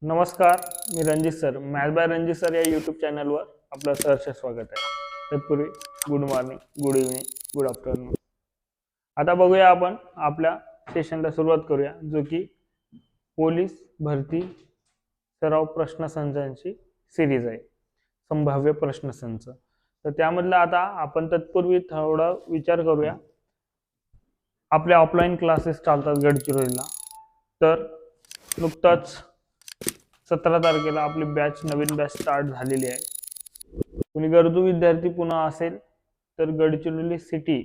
नमस्कार, मी Ranjit sir. Math by Ranjit sir या यूट्यूब चॅनलवर आपलं सहर्ष स्वागत आहे. तत्पूर्वी good morning, good evening, good afternoon. आता बघूया आपण आपल्या सेशनला सुरुवात करूया, जो की पोलीस भरती सराव प्रश्नसंचांची सिरीज आहे, संभाव्य प्रश्नसंच. तर त्यामधला आता आपण तत्पूर्वी थोडा विचार करूया. आपले ऑफलाईन क्लासेस चालतात गडचिरोलीला, तर नुकताच 17 तारखेला आपली नवीन बॅच स्टार्ट झालेली आहे. कोणी गरजू विद्यार्थी पुन्हा असेल तर गडचिरोली सिटी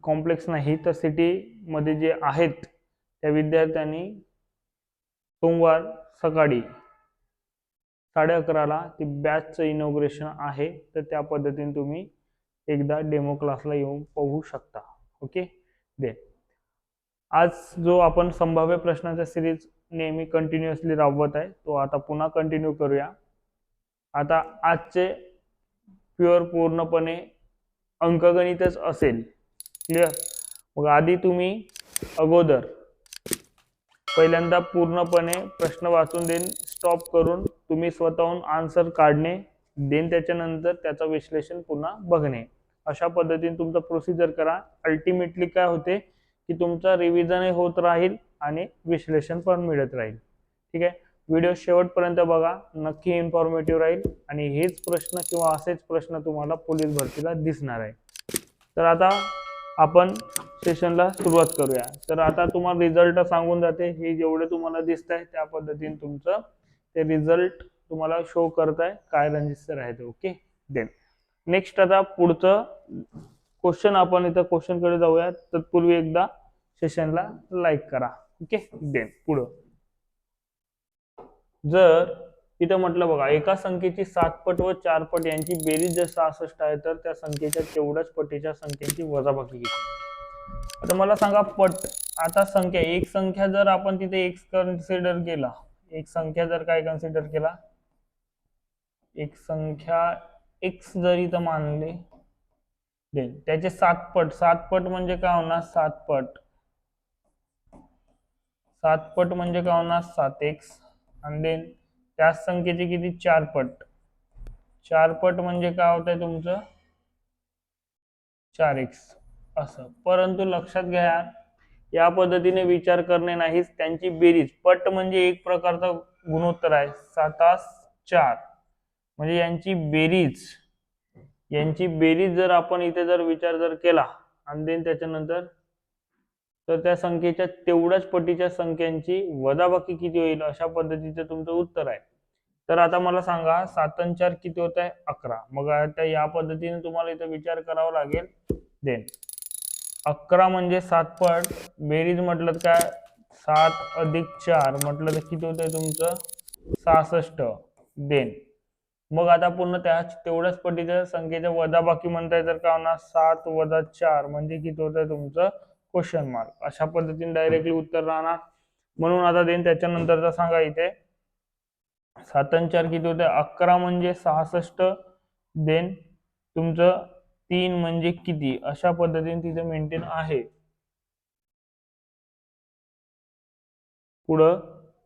कॉम्प्लेक्स नाही तर सिटी मध्ये जे आहेत त्या विद्यार्थ्यांनी सोमवार सकाळी 11:30ला ती बॅचचं इनॉग्रेशन आहे, तर त्या पद्धतीने तुम्ही एकदा डेमो क्लासला येऊन पाहू शकता. ओके. दे आज जो आपण संभाव्य प्रश्नांचा सिरीज नेहमी कंटिन्युअसली राबवत आहे तो आता पुन्हा कंटिन्यू करूया. आता आजचे प्युअर पूर्णपणे अंकगणितच असेल. क्लिअर. मग आधी तुम्ही अगोदर पहिल्यांदा पूर्णपणे प्रश्न वाचून देन स्टॉप करून तुम्ही स्वतःहून आन्सर काढणे, देन त्याच्यानंतर त्याचं विश्लेषण पुन्हा बघणे, अशा पद्धतीने तुमचा प्रोसिजर करा. अल्टिमेटली काय होते की तुमचा रिव्हिजनही होत राहील आणि विश्लेषण पण मिळत राहील. ठीक आहे. व्हिडिओ शेवटपर्यंत बघा, नक्की इन्फॉर्मेटिव्ह राहील आणि हेच प्रश्न किंवा असेच प्रश्न तुम्हाला पोलीस भरतीला दिसणार आहे. तर आता आपण सेशनला सुरुवात करूया. तर आता तुम्हाला रिझल्ट सांगून जाते, हे जेवढे तुम्हाला दिसत आहे त्या पद्धतीने तुमचं ते रिझल्ट तुम्हाला शो करत आहे काय रणजित सर आहे ते. ओके. देन नेक्स्ट आता पुढचं क्वेश्चन आपण इथं क्वेश्चन कडे जाऊया. तत्पूर्वी एकदा सेशनला लाईक करा. ओके. देन पुढं जर इथं म्हटलं बघा, एका संख्येची 7 पट व 4 पट यांची बेरीज जर 66 आहे तर त्या संख्येच्या तेवढ्याच पटीच्या संख्येची वजाबाकी किती. आता मला सांगा पट. आता संख्या एक संख्या जर आपण तिथे एक्स कन्सिडर केला, एक संख्या जर काय कन्सिडर केला, एक संख्या एक्स जर इथं मानले, त्याचे 7 पट. 7 पट म्हणजे काय होणार, 7 पट. 7 पट म्हणजे काय होणार, 7x. आणि देन त्याच संख्येचे किती, 4 पट. 4 पट म्हणजे काय होत आहे तुमचं, 4x असं. परंतु लक्षात घ्या, या पद्धतीने विचार करणे नाहीच, त्यांची बेरीज. पट म्हणजे एक प्रकारचा गुणोत्तर आहे, 7×4 म्हणजे यांची बेरीज जर आपण इथे जर विचार जर केला आणि देन त्याच्यानंतर तर त्या संख्येच्या तेवढ्याच पटीच्या संख्यांची वजाबाकी किती होईल, अशा पद्धतीचं तुमचं उत्तर आहे. तर आता मला सांगा 7×4 किती होत आहे, 11. मग आता या पद्धतीने तुम्हाला इथं विचार करावा लागेल. देन 11 म्हणजे 7 पट, बेरीज म्हटलं काय, 7+4 म्हटलं तर किती होत आहे तुमचं, 66. देन मग आता पुन्हा त्या तेवढ्याच पटीच्या संख्येच्या वजाबाकी म्हणताय तर काय होणार, 7 - 4 म्हणजे किती होत आहे तुमचं, क्वेश्चन मार्क. अशा पद्धतीने डायरेक्टली उत्तर राहणार. म्हणून आता देन त्याच्यानंतरचा सांगा इथे 7×4 किती होते, 11 म्हणजे 66. देन तुमचं 3 म्हणजे किती, अशा पद्धतीने तिथे मेंटेन आहे. पुढं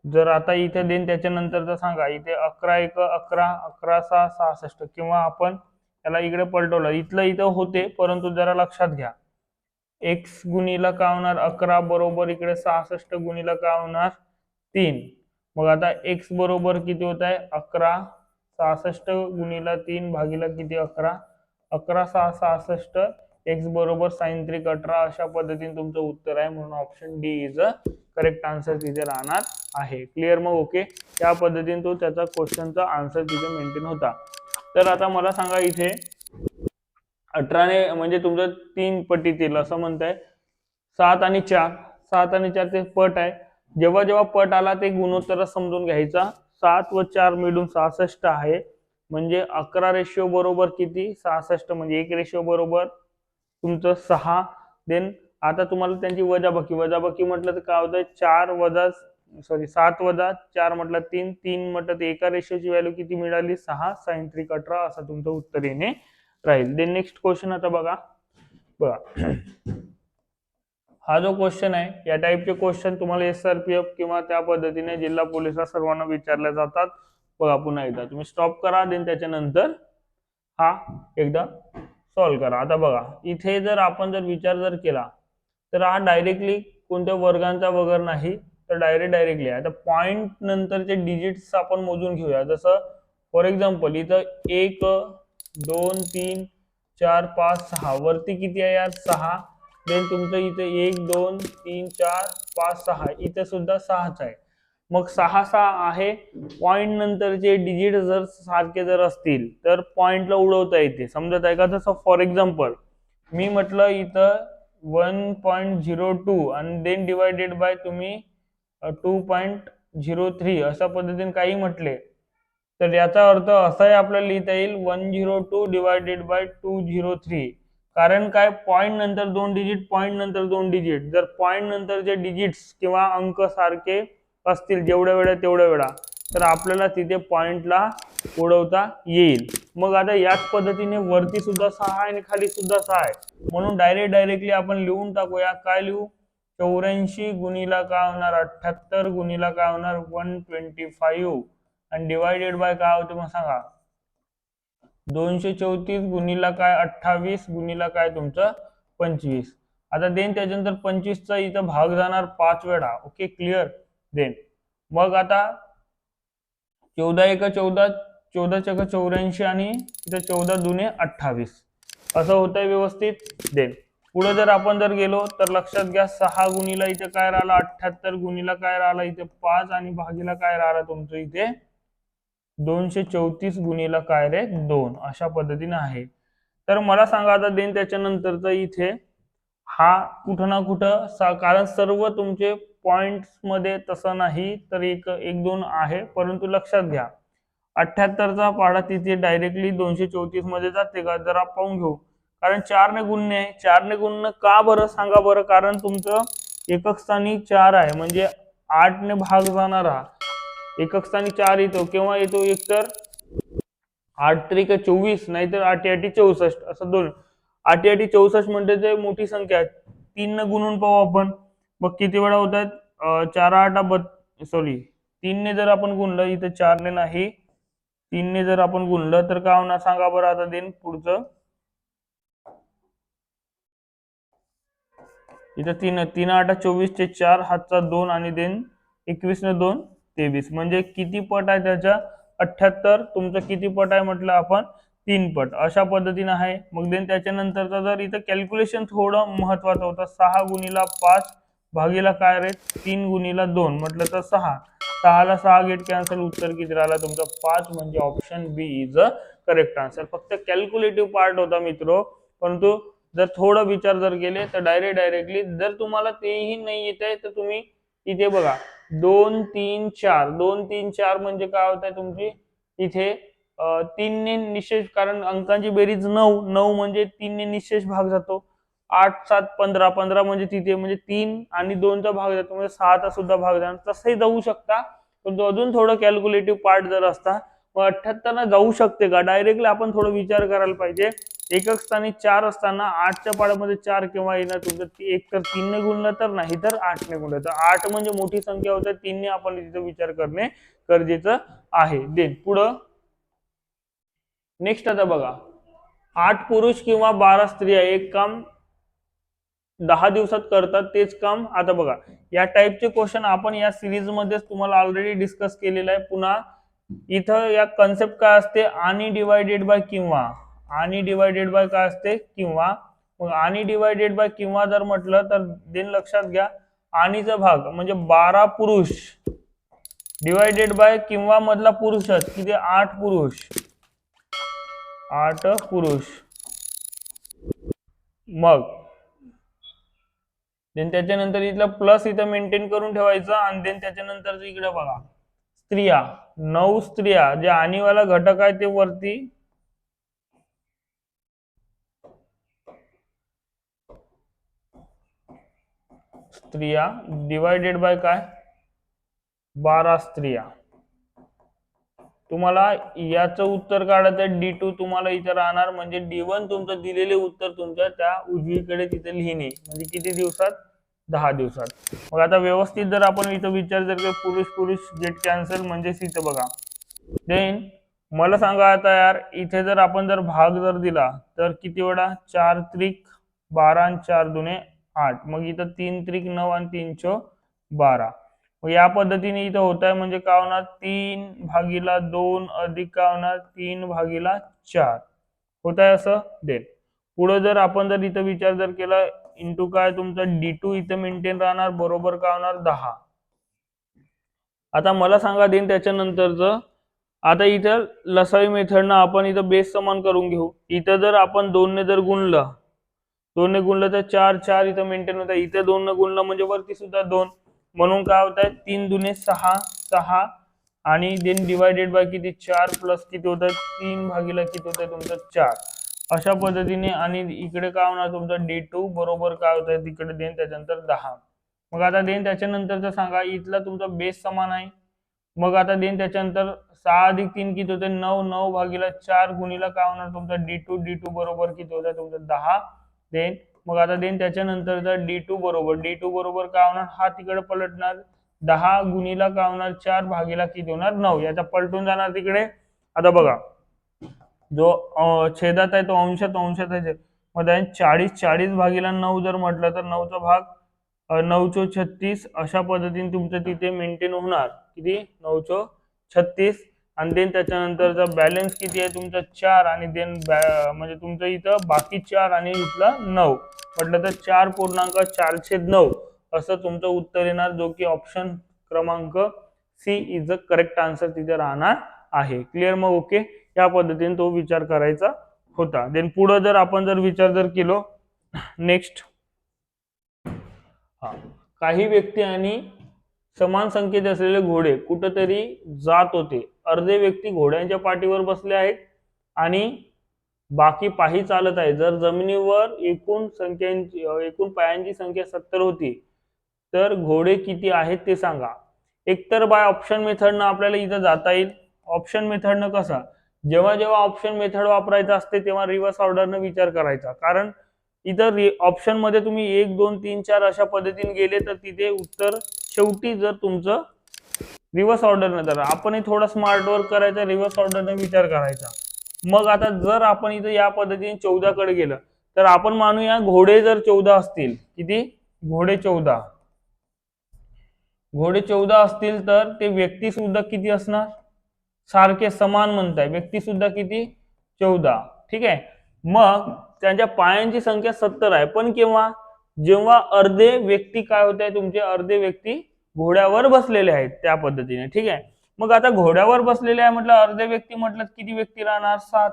जर आता इथे देन त्याच्यानंतरचा सांगा, इथे 11×1 11, 11×6 66, किंवा आपण त्याला इकडे पलटवलं, इथलं इथं होते परंतु जरा लक्षात घ्या, एक्स गुणीला काय होणार, 11 बरोबर इकडे 66 गुणीला काय होणार, 3. मग आता एक्स बरोबर किती होत आहे, 11. 66 गुणीला 3 भागीला किती, 11. 11×6 66. एक्स बरोबर sin 3 18. अशा पद्धतीने तुमचं उत्तर आहे. म्हणून option D is a correct answer तिथे राहणार आहे. क्लिअर. मग ओके. त्या पद्धतीने तो त्याचा क्वेश्चनचा आन्सर तिथे मेंटेन होता. तर आता मला सांगा इथे 18 म्हणजे तुमचं 3 पटीतील असं म्हणताय, 7 आणि 4. 7 आणि 4 ते पट आहे. जेव्हा जेव्हा पट आला ते गुणोत्तर समजून घ्यायचा. 7 व 4 मिळून 66 आहे, म्हणजे 11 रेशिओ बरोबर किती, 66. म्हणजे 1 रेशिओ बरोबर तुमचं 6. देन आता तुम्हाला त्यांची वजाबाकी म्हटलं तर काय होतं, 7 - 4 म्हटलं 3. 3 म्हटलं तर एका रेशिओची व्हॅल्यू किती मिळाली, 6. sin 3 18 असं तुमचं उत्तर येणे राहील. देन नेक्स्ट क्वेश्चन आता बघा. हा जो क्वेश्चन आहे या टाईपचे क्वेश्चन तुम्हाला SRPF किंवा त्या पद्धतीने जिल्हा पोलिसात सर्वांना विचारले जातात. बघा पुन्हा एकदा तुम्ही स्टॉप करा, देन त्याच्यानंतर हा एकदा सॉल्व्ह करा. आता बघा इथे जर आपण जर विचार जर केला तर हा डायरेक्टली कोणत्या वर्गांचा वगैरे नाही, तर डायरेक्टली आहे. आता पॉइंट नंतरचे डिजिट्स आपण मोजून घेऊया. जसं फॉर एक्झाम्पल इथं 1 2 3 4 5 6 वरती किती आहे यार 6. देन तुमचं इथे 1 2 3 4 5 6 इथे सुद्धा 6च आहे. मग 6 6 आहे. पॉइंट नंतरचे डिजिट जर सारखे जर असतील तर पॉइंटला उडवता येते. समजत आहे का? जसं फॉर एक्झाम्पल मी म्हटलं इथं 1.02 आणि देन डिवायडेड बाय तुम्ही 2.03 अशा पद्धतीने काही म्हटले तर याचा अर्थ असाही आपल्याला लिहिता येईल 102 डिवायडेड बाय 203. कारण काय, पॉइंट नंतर 2 डिजिट, पॉइंट नंतर 2 डिजिट. जर पॉइंट नंतरचे डिजिट्स किंवा अंक सारखे असतील जेवढ्या वेळा तेवढ्या वेळा तर आपल्याला तिथे पॉइंटला उडवता येईल. मग आता याच पद्धतीने वरती सुद्धा 6 आहे आणि खाली सुद्धा 6 आहे. म्हणून डायरेक्टली आपण लिहून टाकूया. काय लिहू? 84 गुणिला काय होणार 78 गुणिला काय होणार 125 आणि डिवायडेड बाय काय होते मग सांगा 234 गुणिला काय 28 गुणिला काय तुमचं 25. आता देन त्याच्यानंतर 25चा इथं भाग जाणार 5 वेळा. Okay clear. देन मग आता 14 एक 14, 14 चक 84 आणि इथं 14 दुने 28 असं होतंय व्यवस्थित. देन पुढे जर आपण जर गेलो तर लक्षात घ्या 6 गुणिला इथे काय राहिला 78 गुणिला काय राहिला इथे 5 आणि भागीला काय राहिला तुमचं इथे 234 गुणिला काय रे 2 अशा पद्धतीने आहे. तर मला सांगा आता देन त्याच्यानंतरच इथे हा कुठं ना कुठं कारण सर्व तुमचे पॉइंट्स मध्ये तसं नाही तर एक 2 आहे, परंतु लक्षात घ्या 78चा पाढा तिथे डायरेक्टली 234 मध्ये जाते का जरा पाहून घेऊ. कारण 4 ने गुणणे आहे. 4 ने गुणणं का बरं सांगा बरं? कारण तुमचं एकक स्थानी 4 आहे म्हणजे 8 ने भाग जाणारा एकक स्थानी 4 येतो. केव्हा येतो? एकतर 8 त्रिक 24 नाहीतर 8 8 64 असं दोन. 8 8 64 म्हणजे ते मोठी संख्या आहे. 3 ने गुणून पाहू आपण. मग किती वेळा होत आहेत 4 8 सॉरी 3 ने जर आपण गुणलं इथे 4 ने नाही 3 ने जर आपण गुणलं तर काय होणार सांगा बरं. आता देन पुढचं इथं 3 3 8 24 चे 4 हातचा 2 आणि देन 21 ने 2 23 म्हणजे किती पट आहे त्याच्या 78. तुमचं किती पट आहे म्हटलं आपण 3 पट अशा पद्धतीने आहे. मग देन त्याच्यानंतरचा जर इथं कॅल्क्युलेशन थोडं महत्वाचं होतं 6 गुणिला 5 भागीला काय रे 3 गुणिला 2 म्हटलं तर 6. 6 ला 6 गेट कॅन्सल. उत्तर किती राहिला तुमचा 5 म्हणजे option B is a correct answer. फक्त कॅल्क्युलेटिव्ह पार्ट होता मित्रो, परंतु जर थोडं विचार जर केले तर डायरेक्टली जर तुम्हाला तेही नाही येत आहे तर तुम्ही इथे बघा 2 3 4 2 3 4 म्हणजे काय होत आहे तुमची इथे 3 ने निशेष, कारण अंकांची बेरीज 9 9 म्हणजे 3 ने निशेष भाग जातो. 8 7 15 15 म्हणजे तिथे म्हणजे 3 आणि 2चा भाग जातो म्हणजे 6चा सुद्धा भाग जाणार. तसंही जाऊ शकता, पण अजून थोडं कॅल्क्युलेटिव्ह पार्ट जर असता मग 78 ला जाऊ शकते का डायरेक्टली आपण थोडं विचार करायला पाहिजे. एकक स्थानी 4 असताना 8च्या पाड्यामध्ये 4 केव्हा येणार तुमचं एक तर 3 ने गुणलं तर नाही तर 8 ने गुणलं तर 8 म्हणजे मोठी संख्या होते. 3 ने आपण तिथे विचार करणे गरजेचं आहे. देन पुढं नेक्स्ट आता बघा 8 पुरुष किंवा 12 स्त्रिया एक काम 10 दिवसात करतात तेच काम. आता बघा या टाईपचे क्वेश्चन आपण या सिरीज मध्येच तुम्हाला ऑलरेडी डिस्कस केलेलं आहे. पुन्हा इथं या कन्सेप्ट काय असते आणि डिवायडेड बाय किंवा आणि डिवायडेड बाय काय असते किंवा. मग आणि डिवायडेड बाय किंवा जर म्हटलं तर देन लक्षात घ्या आणीचा भाग म्हणजे 12 पुरुष डिवायडेड बाय किंवा मधला पुरुषच किती 8 पुरुष 8 पुरुष. मग देन त्याच्यानंतर इथलं प्लस इथं मेंटेन करून ठेवायचं आणि देन त्याच्यानंतर इकडे बघा स्त्रिया 9 स्त्रिया जे आणीवाला घटक आहे ते वरती स्त्रिया डिवायडेड बाय काय 12 स्त्रिया. तुम्हाला याचं उत्तर काढायचं आहे D2 तुम्हाला इथे राहणार म्हणजे D1 तुमचं दिलेले उत्तर तुमच्या त्या उजवीकडे तिथे लिहिणे म्हणजे किती दिवसात 10 दिवसात. मग आता व्यवस्थित जर आपण इथं विचार जर केला, पुरुष पुरुष गेट कॅन्सल म्हणजेच इथं बघा. देन मला सांगा आता यार, इथे जर आपण जर भाग जर दिला तर किती वेळा, 4 त्रिक 12 आणि 4 दुने 8. मग इथं 3 त्रिक 9 आणि 3 चो 12. मग या पद्धतीने इथं होत आहे, म्हणजे काय होणार, 3/2 अधिक काय होणार, 3/4 होत आहे असं. देन पुढे जर आपण जर इथं विचार जर केला, इंटू काय तुमचा D2 इथं मेंटेन राहणार, बरोबर काय होणार 10. आता मला सांगा देन त्याच्यानंतरचं, आता इथं लसावी मेथडनं आपण इथं बेस समान करून घेऊ. इथं जर आपण 2 ने जर गुणलं, 2 ने गुणलं तर 4 4 इथं मेंटेन होत आहे. इथं 2 ने गुणलं म्हणजे वरती सुद्धा 2, म्हणून काय होत आहे 3 दुने 6 6 आणि देन डिवायडेड बाय किती 4 प्लस किती होत आहे 3 भागीला किती होत आहे तुमचं 4. अशा पद्धतीने. आणि इकडे काय होणार तुमचं D2 बरोबर काय होत आहे तिकडे देन त्याच्यानंतर 10. मग आता देन त्याच्यानंतरचं सांगा, इथला तुमचा बेस समान आहे. मग आता देन त्याच्यानंतर 6 अधिक 3 किती होते 9 9 भागीला 4 गुणीला काय होणार तुमचा D2 बरोबर किती होत आहे तुमचं 10. देन मग आता देन त्याच्यानंतरचा D2 बरोबर काय होणार, हा तिकडे पलटणार, 10 गुणीला काय होणार 4 भागीला किती होणार 9. याचा पलटून जाणार तिकडे. आता बघा, जो छेदात आहे तो अंशात आहे. मग 40 भागीला 9 जर म्हटलं तर 9चा भाग 9 चो 36. अशा पद्धतीने तुमचं तिथे मेंटेन होणार किती 9 चो 36. आणि देन त्याच्यानंतरचा बॅलन्स किती आहे तुमचा 4. आणि देन म्हणजे तुमचं इथं बाकी 4 आणि इथलं 9 म्हटलं तर 4.4/9 असं तुमचं उत्तर येणार, जो की ऑप्शन क्रमांक C is the correct answer तिथे राहणार आहे. क्लिअर? मग ओके, या पद्धतीने तो विचार करायचा होता. देन पुढे जर आपण जर विचार जर केलो, नेक्स्ट, काही व्यक्ती आणि समान संख्येत असलेले घोडे कुठेतरी जात होते. अर्धे व्यक्ती घोड्यांच्या पाठीवर बसले आहेत आणि बाकी पायी चालत आहे. जर जमिनीवर एकूण पायांची संख्या 70 होती तर घोडे किती आहेत ते सांगा. एकतर बाय ऑप्शन मेथडनं आपल्याला इथं जाता येईल. ऑप्शन मेथडनं कसा, जेव्हा जेव्हा ऑप्शन मेथड वापरायचं असते तेव्हा रिव्हर्स ऑर्डरनं विचार करायचा. कारण इतर ऑप्शन मध्ये तुम्ही 1 2 3 4 अशा पद्धतीने गेले तर तिथे उत्तर शेवटी जर तुमचं रिव्हर्स ऑर्डरनं, तर आपण थोडा स्मार्ट वर्क करायचा, रिव्हर्स ऑर्डरनं विचार करायचा. मग आता जर आपण इथं या पद्धतीने 14 कडे गेलं तर आपण मानूया घोडे जर 14 असतील, किती घोडे 14 असतील तर ते व्यक्ती सुद्धा किती असणार, सारखे समान म्हणताय, व्यक्ती सुद्धा किती 14. ठीक आहे. मग त्यांच्या पायांची संख्या 70 आहे. पण केव्हा, जेव्हा अर्धे व्यक्ती काय होत आहे तुमचे, अर्धे व्यक्ती घोड्यावर बसलेले आहेत त्या पद्धतीने. ठीक आहे. मग आता घोड्यावर बसलेले आहे म्हटलं, अर्धे व्यक्ती म्हटलं किती व्यक्ती राहणार 7.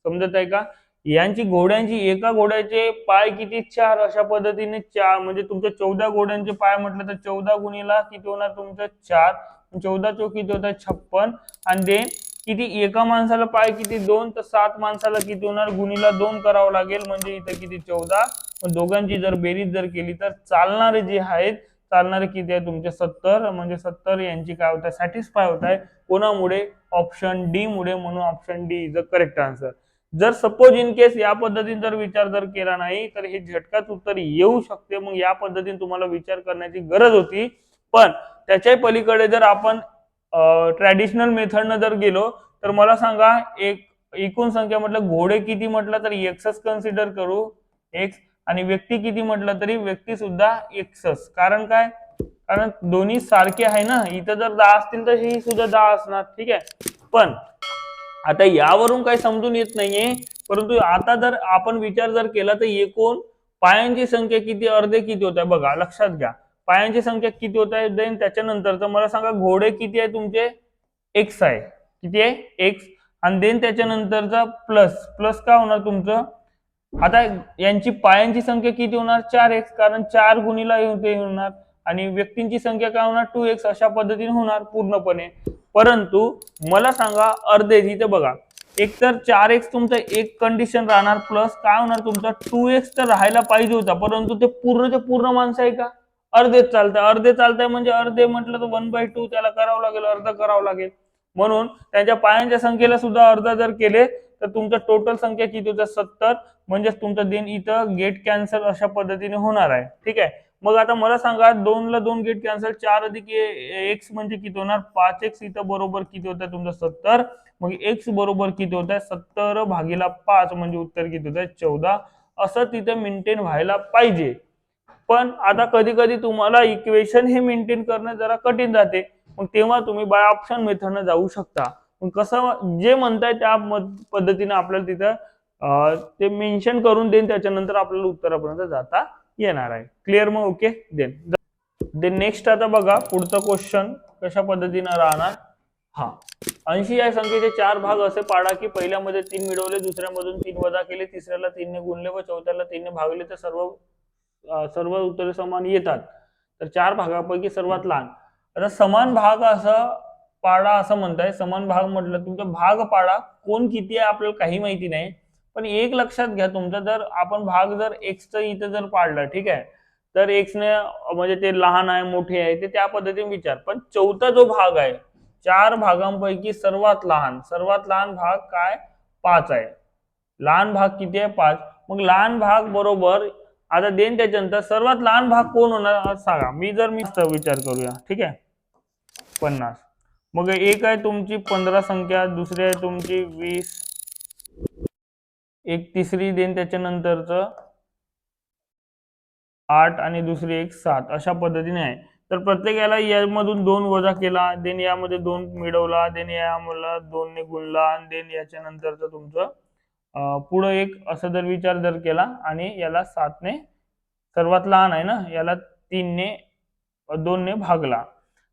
समजत आहे का? यांची घोड्यांची, एका घोड्याचे पाय किती 4. अशा पद्धतीने 4 म्हणजे तुमच्या 14 घोड्यांचे पाय म्हटलं तर 14 गुणीला किती होणार तुमचं 4. 14 चौक किती होतात 56. आणि देन किती, एका माणसाला पाय किती 2, तर 7 माणसाला किती होणार, गुणीला 2 करावं लागेल, म्हणजे इथं किती 14. दोघांची जर बेरीज जर केली तर चालणारे जे आहेत, चालणारे किती आहे तुमचे 70. म्हणजे 70 यांची काय होत आहे, सॅटिस्फाय होत आहे. कोणामुळे, ऑप्शन डी मुळे. म्हणून option D is the correct answer. जर सपोज इन केस या पद्धतीने जर विचार जर केला नाही तर हे झटकाच उत्तर येऊ शकते. मग या पद्धतीने तुम्हाला विचार करण्याची गरज होती. पण त्याच्या पलीकडे जर आपण ट्रॅडिशनल मेथडनं जर गेलो तर मला सांगा, एक एकूण संख्या म्हटलं घोडे किती म्हटलं तर एक्सच कन्सिडर करू, एक्स. आणि व्यक्ती किती म्हटलं तरी व्यक्ती सुद्धा एक्सच. कारण काय, कारण दोन्ही सारखे आहे ना. इथं जर 10 असतील तर ही सुद्धा 10 असणार. ठीक आहे. पण आता यावरून काही समजून येत नाहीये, परंतु आता जर आपण विचार जर केला तर एकूण पायांची संख्या किती, अर्धे किती होत आहे बघा, लक्षात घ्या. पायांची संख्या किती होत आहे, देन त्याच्यानंतर मला सांगा घोडे किती आहे तुमचे, एक्स आहे. किती आहे, एक्स. आणि देन त्याच्यानंतरचा प्लस काय होणार तुमचं, आता यांची पायांची संख्या किती होणार 4x, कारण 4 गुणीला होणार. आणि व्यक्तींची संख्या काय होणार 2x. अशा पद्धतीने होणार पूर्णपणे. परंतु मला सांगा अर्धे, इथे बघा, एक तर 4x तुमचं एक कंडिशन राहणार, प्लस काय होणार तुमचा 2x तर राहायला पाहिजे होता, परंतु ते पूर्ण माणसं आहे का, अर्धेच चालतंय. अर्धे चालतंय म्हणजे अर्धे म्हटलं तर 1/2 त्याला करावं लागेल, अर्ध करावं लागेल. म्हणून त्यांच्या पायांच्या संख्येला सुद्धा अर्ध जर केले तर तुमचं टोटल संख्या किती होतं 70. म्हणजेच तुमचं देन इथं गेट कॅन्सल अशा पद्धतीने होणार आहे. ठीक आहे. मग आता मला सांगा 2 ला 2 गेट कॅन्सल, 4 अधिक एक्स म्हणजे किती होणार 5x, इथं बरोबर किती होत आहे तुमचं 70. मग एक्स बरोबर किती होत आहे 70 भागीला 5 म्हणजे उत्तर किती होत आहे 14. असं तिथे मेंटेन व्हायला पाहिजे. पण आता कधी कधी तुम्हाला इक्वेशन हे मेंटेन करणं जरा कठीण जाते, मग तेव्हा तुम्ही बाय ऑप्शन मेथडनं जाऊ शकता. मग कसं जे म्हणताय त्या पद्धतीने आपल्याला तिथं ते मेन्शन करून देईन, त्याच्यानंतर आपल्याला उत्तरापर्यंत जाता येणार आहे. क्लिअर? मग ओके. देन नेक्स्ट आता बघा पुढचा क्वेश्चन कशा पद्धतीने राहणार. हा, 80 या संख्येचे 4 भाग असे पाडा की पहिल्यामध्ये 3 मिळवले, दुसऱ्यामधून 3 वजा केले, तिसऱ्याला 3 ने गुणले व चौथ्याला 3 ने भागले तर सर्व उत्तरे समान येतात. तर 4 भागापैकी सर्वात लहान. आता समान भाग असं पाडा असं म्हणताय. समान भाग म्हटलं तुमचा भाग पाडा, कोण किती आहे आपल्याला काही माहिती नाही, पण एक लक्षात घ्या तुमचा, जर आपण भाग जर एक्सचं इथं जर पाडलं, ठीक आहे, तर एक्स ने म्हणजे ते लहान आहे मोठे आहे ते त्या पद्धतीने विचार. पण चौथा जो भाग आहे 4 भागांपैकी सर्वात लहान भाग काय 5 आहे. लहान भाग किती आहे 5. मग लहान भाग बरोबर आता देन त्याच्यानंतर सर्वात लहान भाग कोण होणार सांगा. मी विचार करूया, ठीक आहे, 50. मग एक आहे तुमची 15 संख्या, दुसरी आहे तुमची 20, एक तिसरी देन त्याच्यानंतरच 8 आणि दुसरी एक 7, अशा पद्धतीने आहे. तर प्रत्येकाला यामधून 2 वजा केला, देन यामध्ये 2 मिळवला, देन याला 2 ने गुणला, आणि देन याच्या नंतरच तुमचं पुढे एक असं जर विचार जर केला, आणि याला 7 ने सर्वात लहान आहे ना, याला 3 ने 2 ने भागला.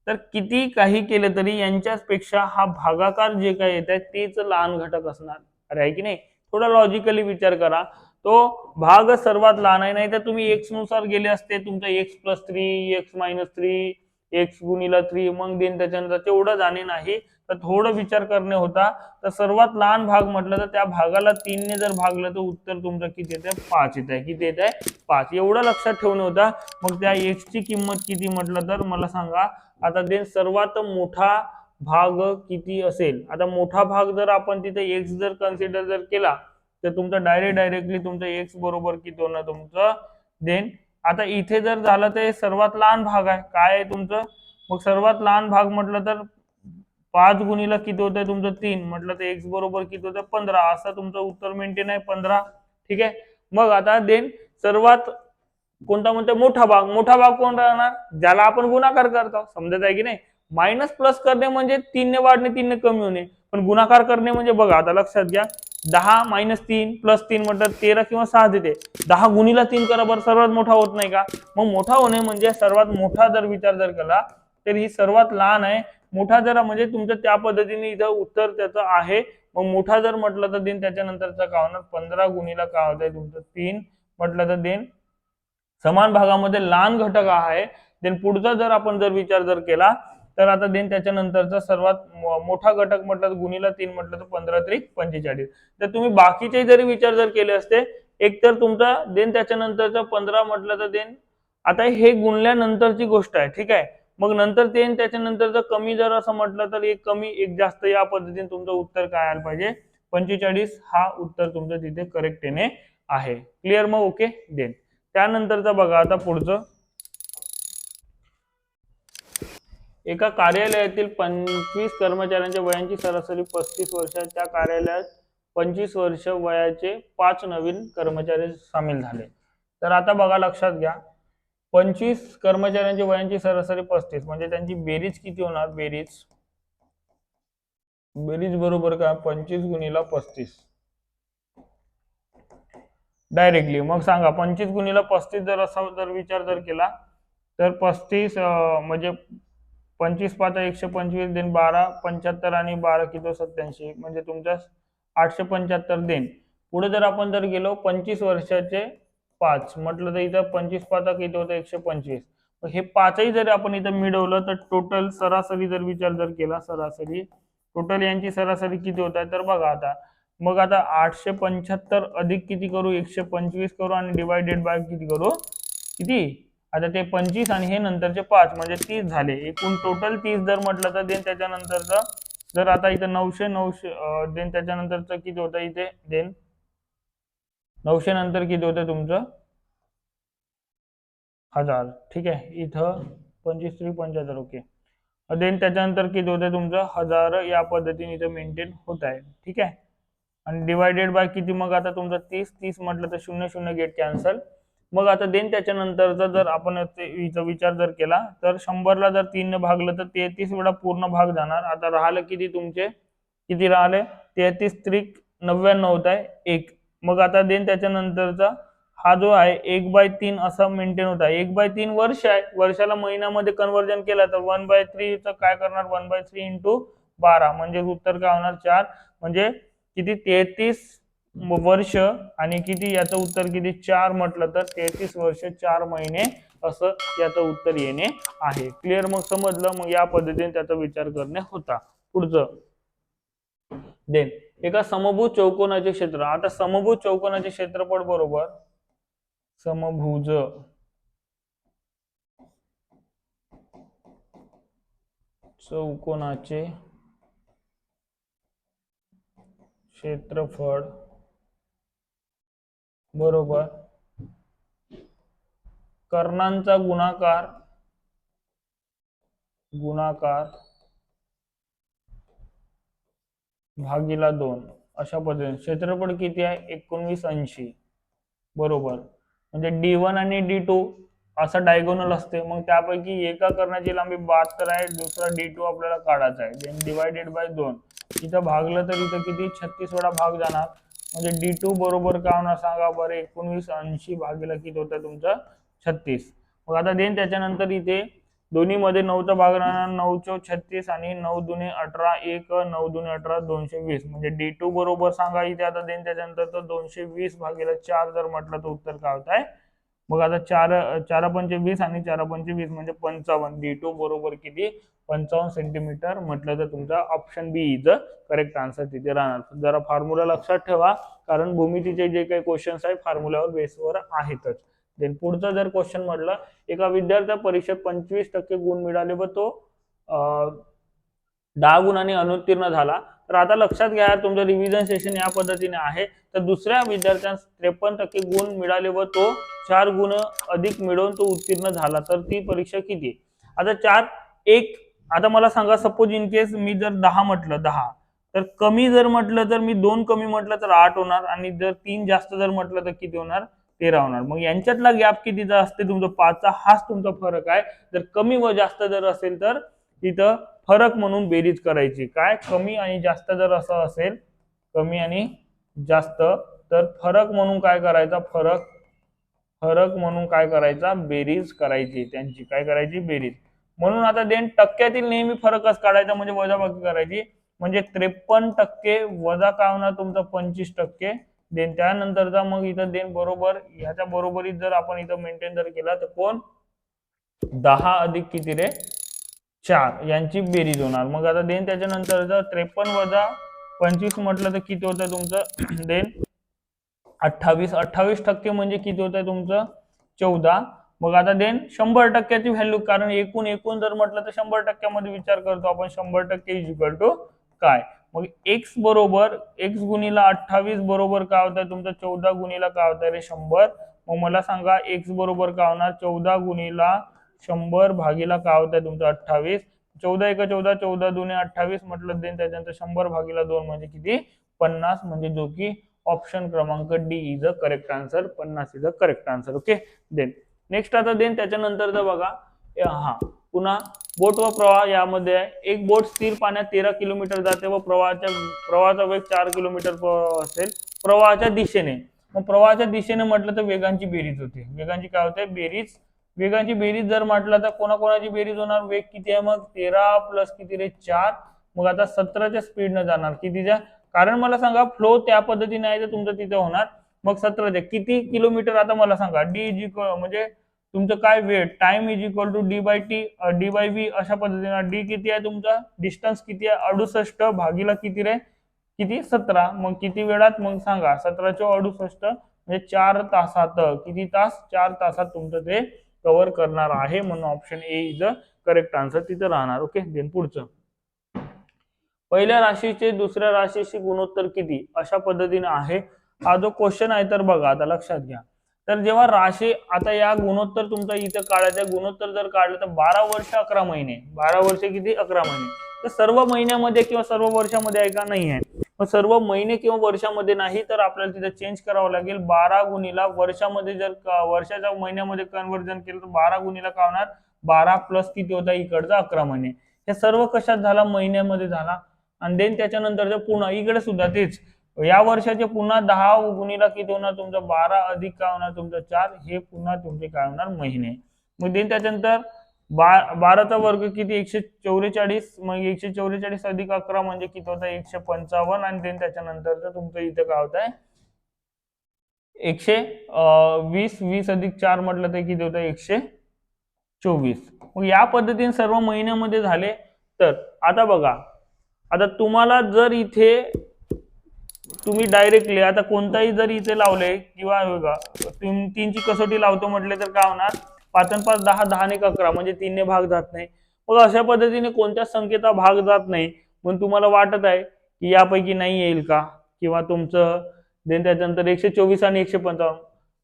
तर किती काही केले तरी यांच्याच पेक्षा हा भागाकार जे काही येत आहे तेच लहान घटक असणार. अरे आहे की नाही? थोडा लॉजिकली विचार करा. तो भाग सर्वात लहान आहे. नाही तर तुम्ही एक्स नुसार गेले असते, तुमचा x plus 3, x minus 3, x गुणिला 3, मग देन त्याच्यानंतर तेवढं जाणे नाही, तर थोडं विचार करणे होता. तर सर्वात लहान भाग म्हटलं तर त्या भागाला 3 ने जर भागलं तर उत्तर तुमचं किती येत आहे 5 येत आहे. किती येत आहे 5. एवढं लक्षात ठेवणं होता. मग त्या एक्स ची किंमत किती म्हटलं तर मला सांगा. आता देन सर्वात मोठा भाग किती असेल. आता मोठा भाग जर आपण तिथे एक्स जर कन्सिडर जर केला तर तुमचा डायरेक्टली तुमचं एक्स बरोबर किती होणार तुमचं देन. आता इथे जर झालं तर सर्वात लहान भाग आहे काय आहे तुमचं. मग सर्वात लहान भाग म्हटलं तर 5 गुणिला किती होत आहे तुमचं 3, म्हटलं तर एक्स बरोबर किती होतं 15. असं तुमचं उत्तर मेंटेन आहे 15. ठीक आहे. मग आता देन सर्वात कोणता म्हणतो मोठा भाग कोण राहणार ज्याला आपण गुणाकार करतो. समजत आहे की नाही? मायनस प्लस करणे म्हणजे 3 ने वाढणे 3 ने कमी होणे, पण गुणाकार करणे म्हणजे बघा आता लक्षात घ्या 10 मायनस 3 प्लस 3 म्हटलं 13 किंवा 6 देते. 10 गुणिला 3 करा बरं, सर्वात मोठा होत नाही का? मग मोठा होणे म्हणजे सर्वात मोठा जर विचार जर केला तर ही सर्वात लहान आहे. मोठा जर म्हणजे तुमचं त्या पद्धतीने इथं उत्तर त्याचं आहे. मग मोठा जर म्हटलं तर देन त्याच्यानंतरचं काय होणार 15 गुणिला काय होत आहे तुमचं 3 म्हटलं तर देन समान भागामध्ये लहान घटक आहे. देन पुढचा जर आपण जर विचार जर केला तर आता देन त्याच्यानंतरचा सर्वात मोठा घटक म्हटलं तर गुणिला 3 म्हटलं तर 15 त्रिक 45. तर तुम्ही बाकीचे जरी विचार जर केले असते एक तर तुमचा देन त्याच्यानंतरचा 15 म्हटलं तर देन आता हे गुणल्यानंतरची गोष्ट आहे. ठीक आहे. मग नंतर ते त्याच्यानंतरचं कमी जर असं म्हटलं तर एक कमी एक जास्त या पद्धतीने तुमचं उत्तर काय आलं पाहिजे 45 हा उत्तर तुमचं तिथे करेक्ट येणे आहे. क्लिअर? मग ओके. देन त्यानंतरचा बघा आता पुढचं. एका कार्यालयातील 25 कर्मचाऱ्यांच्या वयांची सरासरी 35 वर्ष. त्या कार्यालयात 25 वर्ष वयाचे 5 नवीन कर्मचारी सामील झाले. तर आता बघा लक्षात घ्या 25 कर्मचाऱ्यांच्या वयांची सरासरी 35 म्हणजे त्यांची बेरीज किती होणार. बेरीज बरोबर काय 25 गुणिला 35 डायरेक्टली. मग सांगा 25 गुणिला 35 जर असा जर विचार जर केला तर 35 म्हणजे 25 5 125 देन 12 75 आणि 12 किती 87 म्हणजे तुमच्या 875 देन. पुढे जर आपण जर गेलो 25 वर्षाचे 5 म्हटलं तर इथं 25 5 किती होतं 125. हे पाचही जर आपण इथं मिळवलं तर टोटल सरासरी जर विचार जर केला सरासरी टोटल यांची सरासरी किती होत आहे तर बघा आता. मग आता 875 अधिक किती करू 125 करू आणि डिवायडेड बाय किती करू किती. आता ते 25 आणि हे नंतरचे 5 म्हणजे 30 झाले. एकूण टोटल 30 जर म्हटलं तर देन त्याच्यानंतरचं जर आता इथं 900 देन त्याच्यानंतरचं किती होतं इथे देन 900 नंतर किती होतं तुमचं हजार, ठीक आहे. इथं 25×3 = 75, ओके. देन त्याच्यानंतर किती होतं तुमचं 1000 या पद्धतीने इथं मेंटेन होत आहे, ठीक आहे. आणि डिवायडेड बाय किती मग आता तुमचं 30, 30 म्हटलं तर 0 0 गेट कॅन्सल. मग आता देन त्याच्यानंतरचा जर आपण इथं विचार जर केला तर 100ला जर 3 ने भागलं तर 33 वेळा पूर्ण भाग जाणार. आता राहिलं किती तुमचे, किती राहिले 33 त्रिक 99 होत आहे 1. मग आता देन त्याच्यानंतरचा हा जो आहे 1/3 असा मेंटेन होत आहे. 1/3 वर्ष आहे, वर्षाला महिन्यामध्ये कन्वर्जन केलं तर 1/3 चं काय करणार 1/3 इंटू 12 म्हणजे उत्तर काय होणार 4. म्हणजे किती 33 वर्ष आणि किती याचं उत्तर किती 4 म्हटलं तर 33 वर्ष 4 महिने असं याचं उत्तर येणे आहे. क्लिअर, मग समजलं. मग या पद्धतीने त्याचा विचार करणे होता. पुढचं देन एका समभुज चौकोनाचे क्षेत्र. आता समभुज चौकोनाचे क्षेत्रफळ बरोबर समभुज चौकोनाचे क्षेत्रफळ बरोबर कर्णांचा गुणाकार भागीला 2 अशा पद्धतीने. क्षेत्रफळ किती आहे 1980 बरोबर. म्हणजे D1 आणि D2 असं डायगोनल असते. मग त्यापैकी एका कर्णाची लांबी 72 आहे, दुसरा D2 आपल्याला काढायचा आहे. Then divided by 2. इथं भागलं तर इथं किती 36 वेळा भाग जाणार. म्हणजे D2 बरोबर काय होणार सांगा बरं 1980 भागीला किती होतं तुमचं 36. मग आता देन त्याच्यानंतर इथे दोन्ही मध्ये 9चा भाग राहणार. 9 चौक 36 आणि 9 दुने 18 1 9 दुने 18 220. म्हणजे D2 बरोबर सांगा इथे. आता देन त्याच्यानंतर तर 220 भागीला 4 जर म्हटलं तर उत्तर काय होत आहे. मग आता 4 पंचे 20 आणि 4 पंचे 20 म्हणजे 55. D2 बरोबर किती 55 सेंटीमीटर म्हटलं तर तुमचा option B is correct answer तिथे राहणार. जरा फॉर्म्युला लक्षात ठेवा, कारण भूमितीचे जे काही क्वेश्चन्स आहे फॉर्म्युलावर बेसवर आहेतच. देन पुढचा जर क्वेश्चन म्हटलं एका विद्यार्थ्या परीक्षेत 25% गुण मिळाले व तो 10 गुणांनी अनुत्तीर्ण झाला. तर आता लक्षात घ्या तुमचं रिव्हिजन सेशन या पद्धतीने आहे. तर दुसऱ्या विद्यार्थ्यास 53% गुण मिळाले व तो 4 गुण अधिक मिळवून तो उत्तीर्ण झाला. तर ती परीक्षा किती. आता 4 1 आता मला सांगा सपोज इन केस मी जर 10 म्हटलं 10 तर कमी जर म्हटलं तर मी 2 कमी म्हटलं तर 8 होणार आणि जर 3 जास्त जर म्हटलं तर किती होणार 13 होणार. मग यांच्यातला गॅप कितीचा असते तुमचा 5चा. हाच तुमचा फरक आहे. जर कमी व जास्त जर असेल तर तिथं फरक म्हणून बेरीज करायची. काय कमी आणि जास्त जर असं असेल कमी आणि जास्त तर फरक म्हणून काय करायचा फरक म्हणून काय करायचा बेरीज करायची. त्यांची काय करायची बेरीज. म्हणून आता देन टक्क्यातील नेहमी फरकच काढायचा म्हणजे वजाबाकी करायची. म्हणजे 53% वजा काय होणार तुमचा 25%. देन त्यानंतरचा मग इथं देन बरोबर ह्याच्या बरोबरीत जर आपण इथं मेंटेन जर केला तर कोण 10 अधिक किती रे 4 यांची बेरीज होणार. मग आता देन त्याच्यानंतर जर 53 वजा 25 म्हटलं तर किती होतं तुमचं देन 28. 28% म्हणजे किती होत आहे तुमचं 14. मग आता देन 100%ची व्हॅल्यू, कारण एकूण जर म्हटलं तर 100%मध्ये विचार करतो आपण. 100% इज इक्वल टू काय. मग x बरोबर x गुणिला 28 बरोबर काय होत आहे तुमचं 14 गुणिला काय होत आहे रे 100. मग मला सांगा x बरोबर काय होणार 14 गुणिला 100 भागीला काय होत आहे तुमचं 28. 14 1 14 14 दुने 28 म्हटलं देन त्याच्यानंतर 100 भागीला 2 म्हणजे किती 50. म्हणजे जो की ऑप्शन क्रमांक D is a correct answer. 50 is a correct answer. Okay. Then next आता देन त्याच्यानंतर बघा हा पुन्हा बोट व प्रवाह यामध्ये आहे. एक बोट स्थिर पाण्यात 13 किलोमीटर जाते व प्रवाहाचा वेग 4 किलोमीटर असेल प्रवाहाच्या दिशेने. मग प्रवाहाच्या दिशेने म्हटलं तर वेगांची बेरीज होते. वेगांची काय होते बेरीज. वेगांची बेरीज जर म्हटलं तर कोणाकोणाची बेरीज होणार. वेग किती आहे मग 13 प्लस किती रे 4. मग आता 17च्या स्पीडनं जाणार कितीच्या, कारण मला सांगा फ्लो त्या पद्धतीने आहे तर तुमचं तिथे होणार. मग 17च्या किती किलोमीटर आता मला सांगा. डी इज इक्वल म्हणजे तुमचं काय वेळ time is equal to D by T D by V अशा पद्धतीने. डी किती आहे तुमचा डिस्टन्स किती आहे 68 भागीला किती रे किती 17. मग किती वेळात मग सांगा 17/68 म्हणजे 4 तासात. किती तास 4 तासात तुमचं ते कव्हर करणार आहे. म्हणून option A is a correct answer तिथे राहणार. ओके. देन पुढचं पहिल्या राशीचे दुसऱ्या राशीशी गुणोत्तर किती अशा पद्धतीने आहे. हा जो क्वेश्चन आहे तर बघा आता लक्षात घ्या. तर जेव्हा राशी आता या गुणोत्तर तुमचा इथं काढायचं, गुणोत्तर जर काढलं तर 12 वर्ष 11 महिने, 12 वर्ष किती 11 महिने. तर सर्व महिन्यामध्ये किंवा सर्व वर्षामध्ये आहे का, नाही आहे. मग सर्व महिने किंवा वर्षामध्ये नाही तर आपल्याला तिथे चेंज करावं लागेल. 12 गुणीला वर्षामध्ये जर वर्षाच्या महिन्यामध्ये कन्वर्जन केलं तर 12 गुणीला काय होणार, 12 प्लस किती होता इकडचा 11 महिने. हे सर्व कशात झाला, महिन्यामध्ये झाला. आणि देन त्याच्यानंतर पुन्हा इकडे सुद्धा तेच, या वर्षाचे पुन्हा 10 गुणीला किती होणार तुमचा 12 अधिक काय होणार तुमचं 4, हे पुन्हा तुमचे काय होणार महिने. मग देन त्याच्यानंतर 12चा वर्ग किती 144, मग 144 अधिक 11 म्हणजे किती होता 155. आणि देन त्याच्यानंतर तुमचं इथं काय होत आहे 120, 20 अधिक 4 म्हटलं तर किती होतं 124. मग या पद्धतीने सर्व महिन्यामध्ये झाले. तर आता बघा, आता तुम्हाला जर इथे तुम्ही डायरेक्टली आता कोणताही जर इथे लावले किंवा बघा 3 ची कसोटी लावतो म्हटले तर काय होणार, 5 आणि 5 10, 10 ने 11 म्हणजे 3 ने भाग जात नाही. मग अशा पद्धतीने कोणत्याच संख्येचा भाग जात नाही. पण तुम्हाला वाटत आहे की यापैकी नाही येईल का, किंवा तुमचं देन त्याच्यानंतर 124 आणि 155.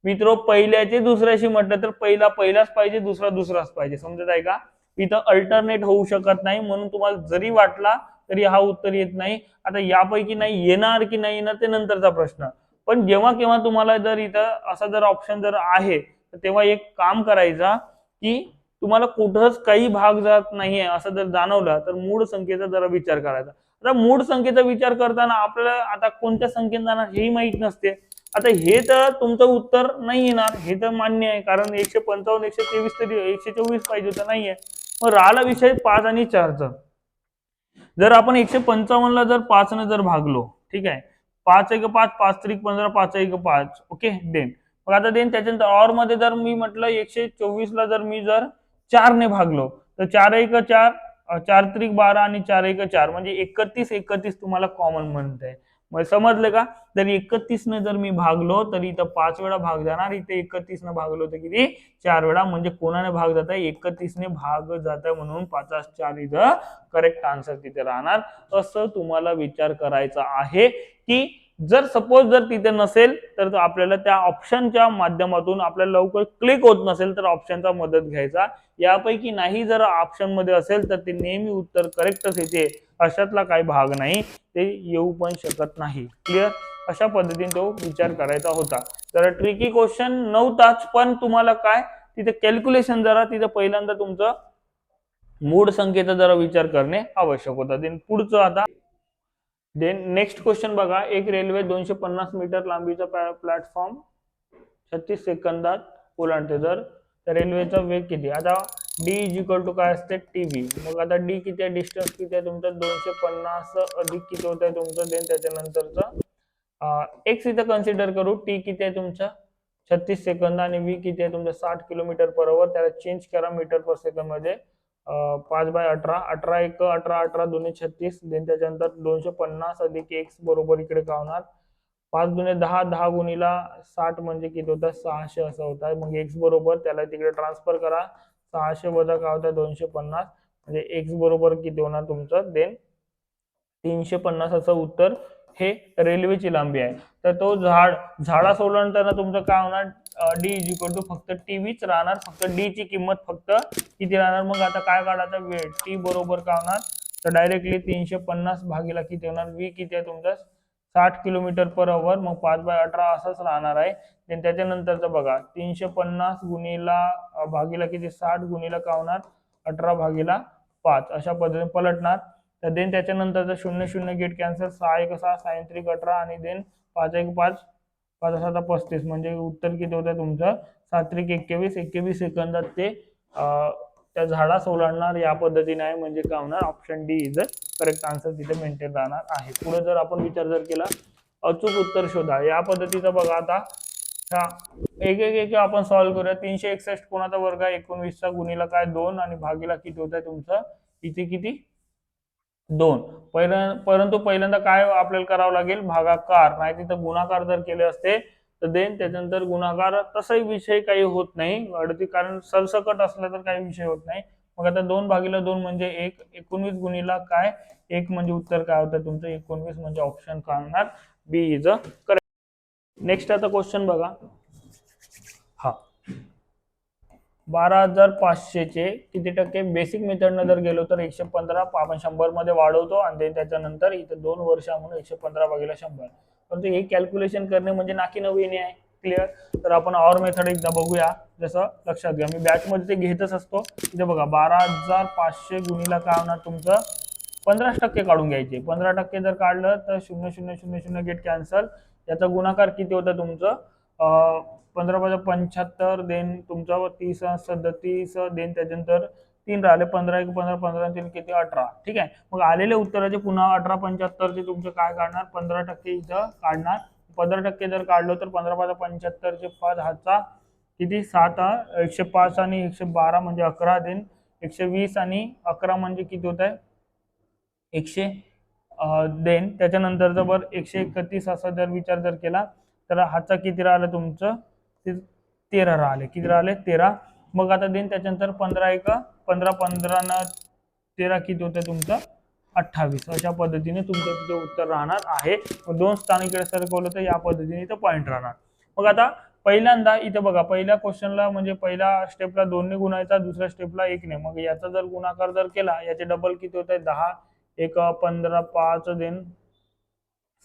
मित्र, पहिल्याचे दुसऱ्याशी म्हटलं तर पहिला पहिलाच पाहिजे, दुसरा दुसराच पाहिजे. समजत आहे का, इथं अल्टरनेट होऊ शकत नाही. म्हणून तुम्हाला जरी वाटला तरी हा उत्तर येत नाही. आता यापैकी नाही येणार की नाही येणार ते नंतरचा प्रश्न. पण जेव्हा केव्हा तुम्हाला जर इथं असा जर ऑप्शन जर आहे तर तेव्हा एक काम करायचा की तुम्हाला कुठंच काही भाग जात नाहीये असं जर जाणवलं तर मूळ संख्येचा जरा विचार करायचा. आता मूळ संख्येचा विचार करताना आपल्याला आता कोणत्या संख्येत जाणार हेही माहित नसते. आता हे तर तुमचं उत्तर नाही येणार, हे तर मान्य आहे, कारण 155 123 तरी 124 पाहिजे होतं, नाहीये. मग राहिला विषय 5 आणि 4चा. जर आपण 155 ला जर 5 ने जर भागलो, ठीक आहे, 5 1 5, 5 3 15, 5 1 5, ओके. देन मग आता देन त्याच्यानंतर ऑर मध्ये जर मी म्हटलं 124 ला जर मी जर 4 ने भागलो तर 4 1 4, 4 3 12 आणि 4 1 4 म्हणजे 31 31 तुम्हाला कॉमन म्हणते. मग समजलं का, जर 31 ने जर मी भागलो तर इथं 5 वेळा भाग जाणार, इथे 31 ने भागलो तर किती 4 वेळा, म्हणजे कोणाने भाग जात आहे 31 ने भाग जात आहे, म्हणून 5 4 इथं करेक्ट आन्सर तिथे राहणार. असं तुम्हाला विचार करायचा आहे की जर सपोज जर तिथे नसेल तर आपल्याला त्या ऑप्शनच्या माध्यमातून आपल्याला लवकर क्लिक होत नसेल तर ऑप्शनचा मदत घ्यायचा. यापैकी नाही जर ऑप्शन मध्ये असेल तर ते नेहमी उत्तर करेक्टच येते, अशातला काही भाग नाही, ते येऊ पण शकत नाही. क्लिअर, अशा पद्धतीने तो विचार करायचा होता. तर ट्रिकी क्वेश्चन नव्हताच, पण तुम्हाला काय तिथे कॅल्क्युलेशन जरा तिथे पहिल्यांदा तुमचं मूळ संख्येचा जरा विचार करणे आवश्यक होता. देन पुढचं आता देन नेक्स्ट क्वेश्चन बघा, एक रेल्वे 250 मीटर लांबीचा प्लॅटफॉर्म 36 सेकंदात ओलांडते, जर रेल्वेचा वेग किती. आता डी इज इक्वल टू काय असते टीव्ही. मग आता डी किती आहे, डिस्टन्स किती आहे तुमचं 250 अधिक किती होत आहे तुमचं, देन त्याच्यानंतरचं एक्स इथं कन्सिडर करू. टी किती आहे तुमचा 36 सेकंद आणि व्ही किती आहे तुमचं 60 किलोमीटर पर आवर. त्याला चेंज करा मीटर पर सेकंद मध्ये. 5/18, 18 1 18, 18 2 36, देन त्याच्यानंतर 250 अधिक एक्स बरोबर इकडे काय होणार 5 दुने 10, 10 गुणीला 60 म्हणजे किती होतं 600 असं होत आहे. मग एक्स बरोबर त्याला तिकडे ट्रान्सफर करा, 600 वजा काय होतं 250, म्हणजे एक्स बरोबर किती होणार तुमचं देन 350 असं उत्तर. हे रेल्वेची लांबी आहे. तर तो झाडा सोडल्यानंतर तुमचं काय होणार, डी इज इक्वल टू फक्त टीव्हीच राहणार, फक्त डी ची किंमत फक्त किती राहणार. मग आता काय काढायचं, वेळ टी बरोबर काय होणार, तर डायरेक्टली 350 भागीला किती होणार, व्ही किती आहे तुमचं 60 किलोमीटर पर आवर, मग 5/18 असंच राहणार आहे. त्याच्यानंतरचं बघा 350 गुणीला भागीला किती 60 गुणीला काय होणार 18/5 अशा पद्धतीने पलटणार. तर देन त्याच्यानंतरचं 0 0 गेट कॅन्सल, 6 1 6, 6 3 18 आणि देन 5 1 5, 5 7 35, म्हणजे उत्तर किती होतं तुमचं 7 3 21, 21 सेकंदात ते त्या झाडास ओलांडणार. या पद्धतीने आहे, म्हणजे काय होणार option D is correct answer तिथे मेंटेन राहणार आहे. पुढे जर आपण विचार जर केला अचूक उत्तर शोधा, या पद्धतीचं बघा. आता हा एक एक एक आपण सॉल्व्ह करूया. 361 कोणाचा वर्ग आहे 19चा गुणीला काय 2 आणि भागीला किती होत आहे तुमचं इथे किती 2. परंतु पहिल्यांदा काय आपल्याला करावं लागेल भागाकार, नाही तिथं गुणाकार जर केले असते तर देन त्याच्यानंतर गुणाकार तसाही विषय काही होत नाही अडती, कारण सरसकट असलं तर काही विषय होत नाही. मग आता 2/2 म्हणजे 1, 19 गुणीला काय 1 म्हणजे उत्तर काय होतं तुमचं 19, म्हणजे ऑप्शन काय होणार बी इज करेक्ट. नेक्स्ट आता क्वेश्चन बघा, 12,500 चे किती टक्के बेसिक मेथडनं जर गेलो तर 115 आपण 100 मध्ये वाढवतो आणि त्याच्यानंतर इथे 2 वर्ष म्हणून 115 भागिले 100. परंतु हे कॅल्क्युलेशन करणे म्हणजे नाकी नवीन आहे. क्लिअर. तर आपण ऑर मेथड एकदा बघूया. जसं लक्षात घ्या, मी बॅच मध्ये ते घेतच असतो. इथे बघा 12,500 गुणिला काय होणार तुमचं 15% काढून घ्यायचे. 15% जर काढलं तर 0,0,0,0 गेट कॅन्सल. याचा गुणाकार किती होता तुमचं 15×75 देन तुमचं 30 37 देन त्याच्यानंतर 3 राहिले 15 1 15 15 3 किती 18. ठीक आहे. मग आलेले उत्तराचे पुन्हा 18×75 चे तुमचं काय काढणार 15% इथं काढणार. 15% जर काढलं तर 15×75 चे 5 हातचा किती 7 105 आणि 112 म्हणजे 11 देन 120 आणि 11 म्हणजे किती होत आहे 100 देन त्याच्यानंतर जर 131 असा जर विचार जर केला तर हातचा किती राहिलं तुमचं 13 राहिले. किती राहिले 13. मग आता देन त्याच्यानंतर 15 1 15 15 न 13 किती होतं तुमचं 28. अशा पद्धतीने तुमचं तिथे उत्तर राहणार आहे. दोन स्थान इकडे सरकवलं तर या पद्धतीने इथं पॉईंट राहणार. मग आता पहिल्यांदा इथं बघा पहिल्या क्वेश्चनला म्हणजे पहिल्या स्टेपला 2 ने गुणायचा, दुसऱ्या स्टेपला 1 ने. मग याचा जर गुणाकार जर केला याचे डबल किती होत आहे 10 1 15 5 देन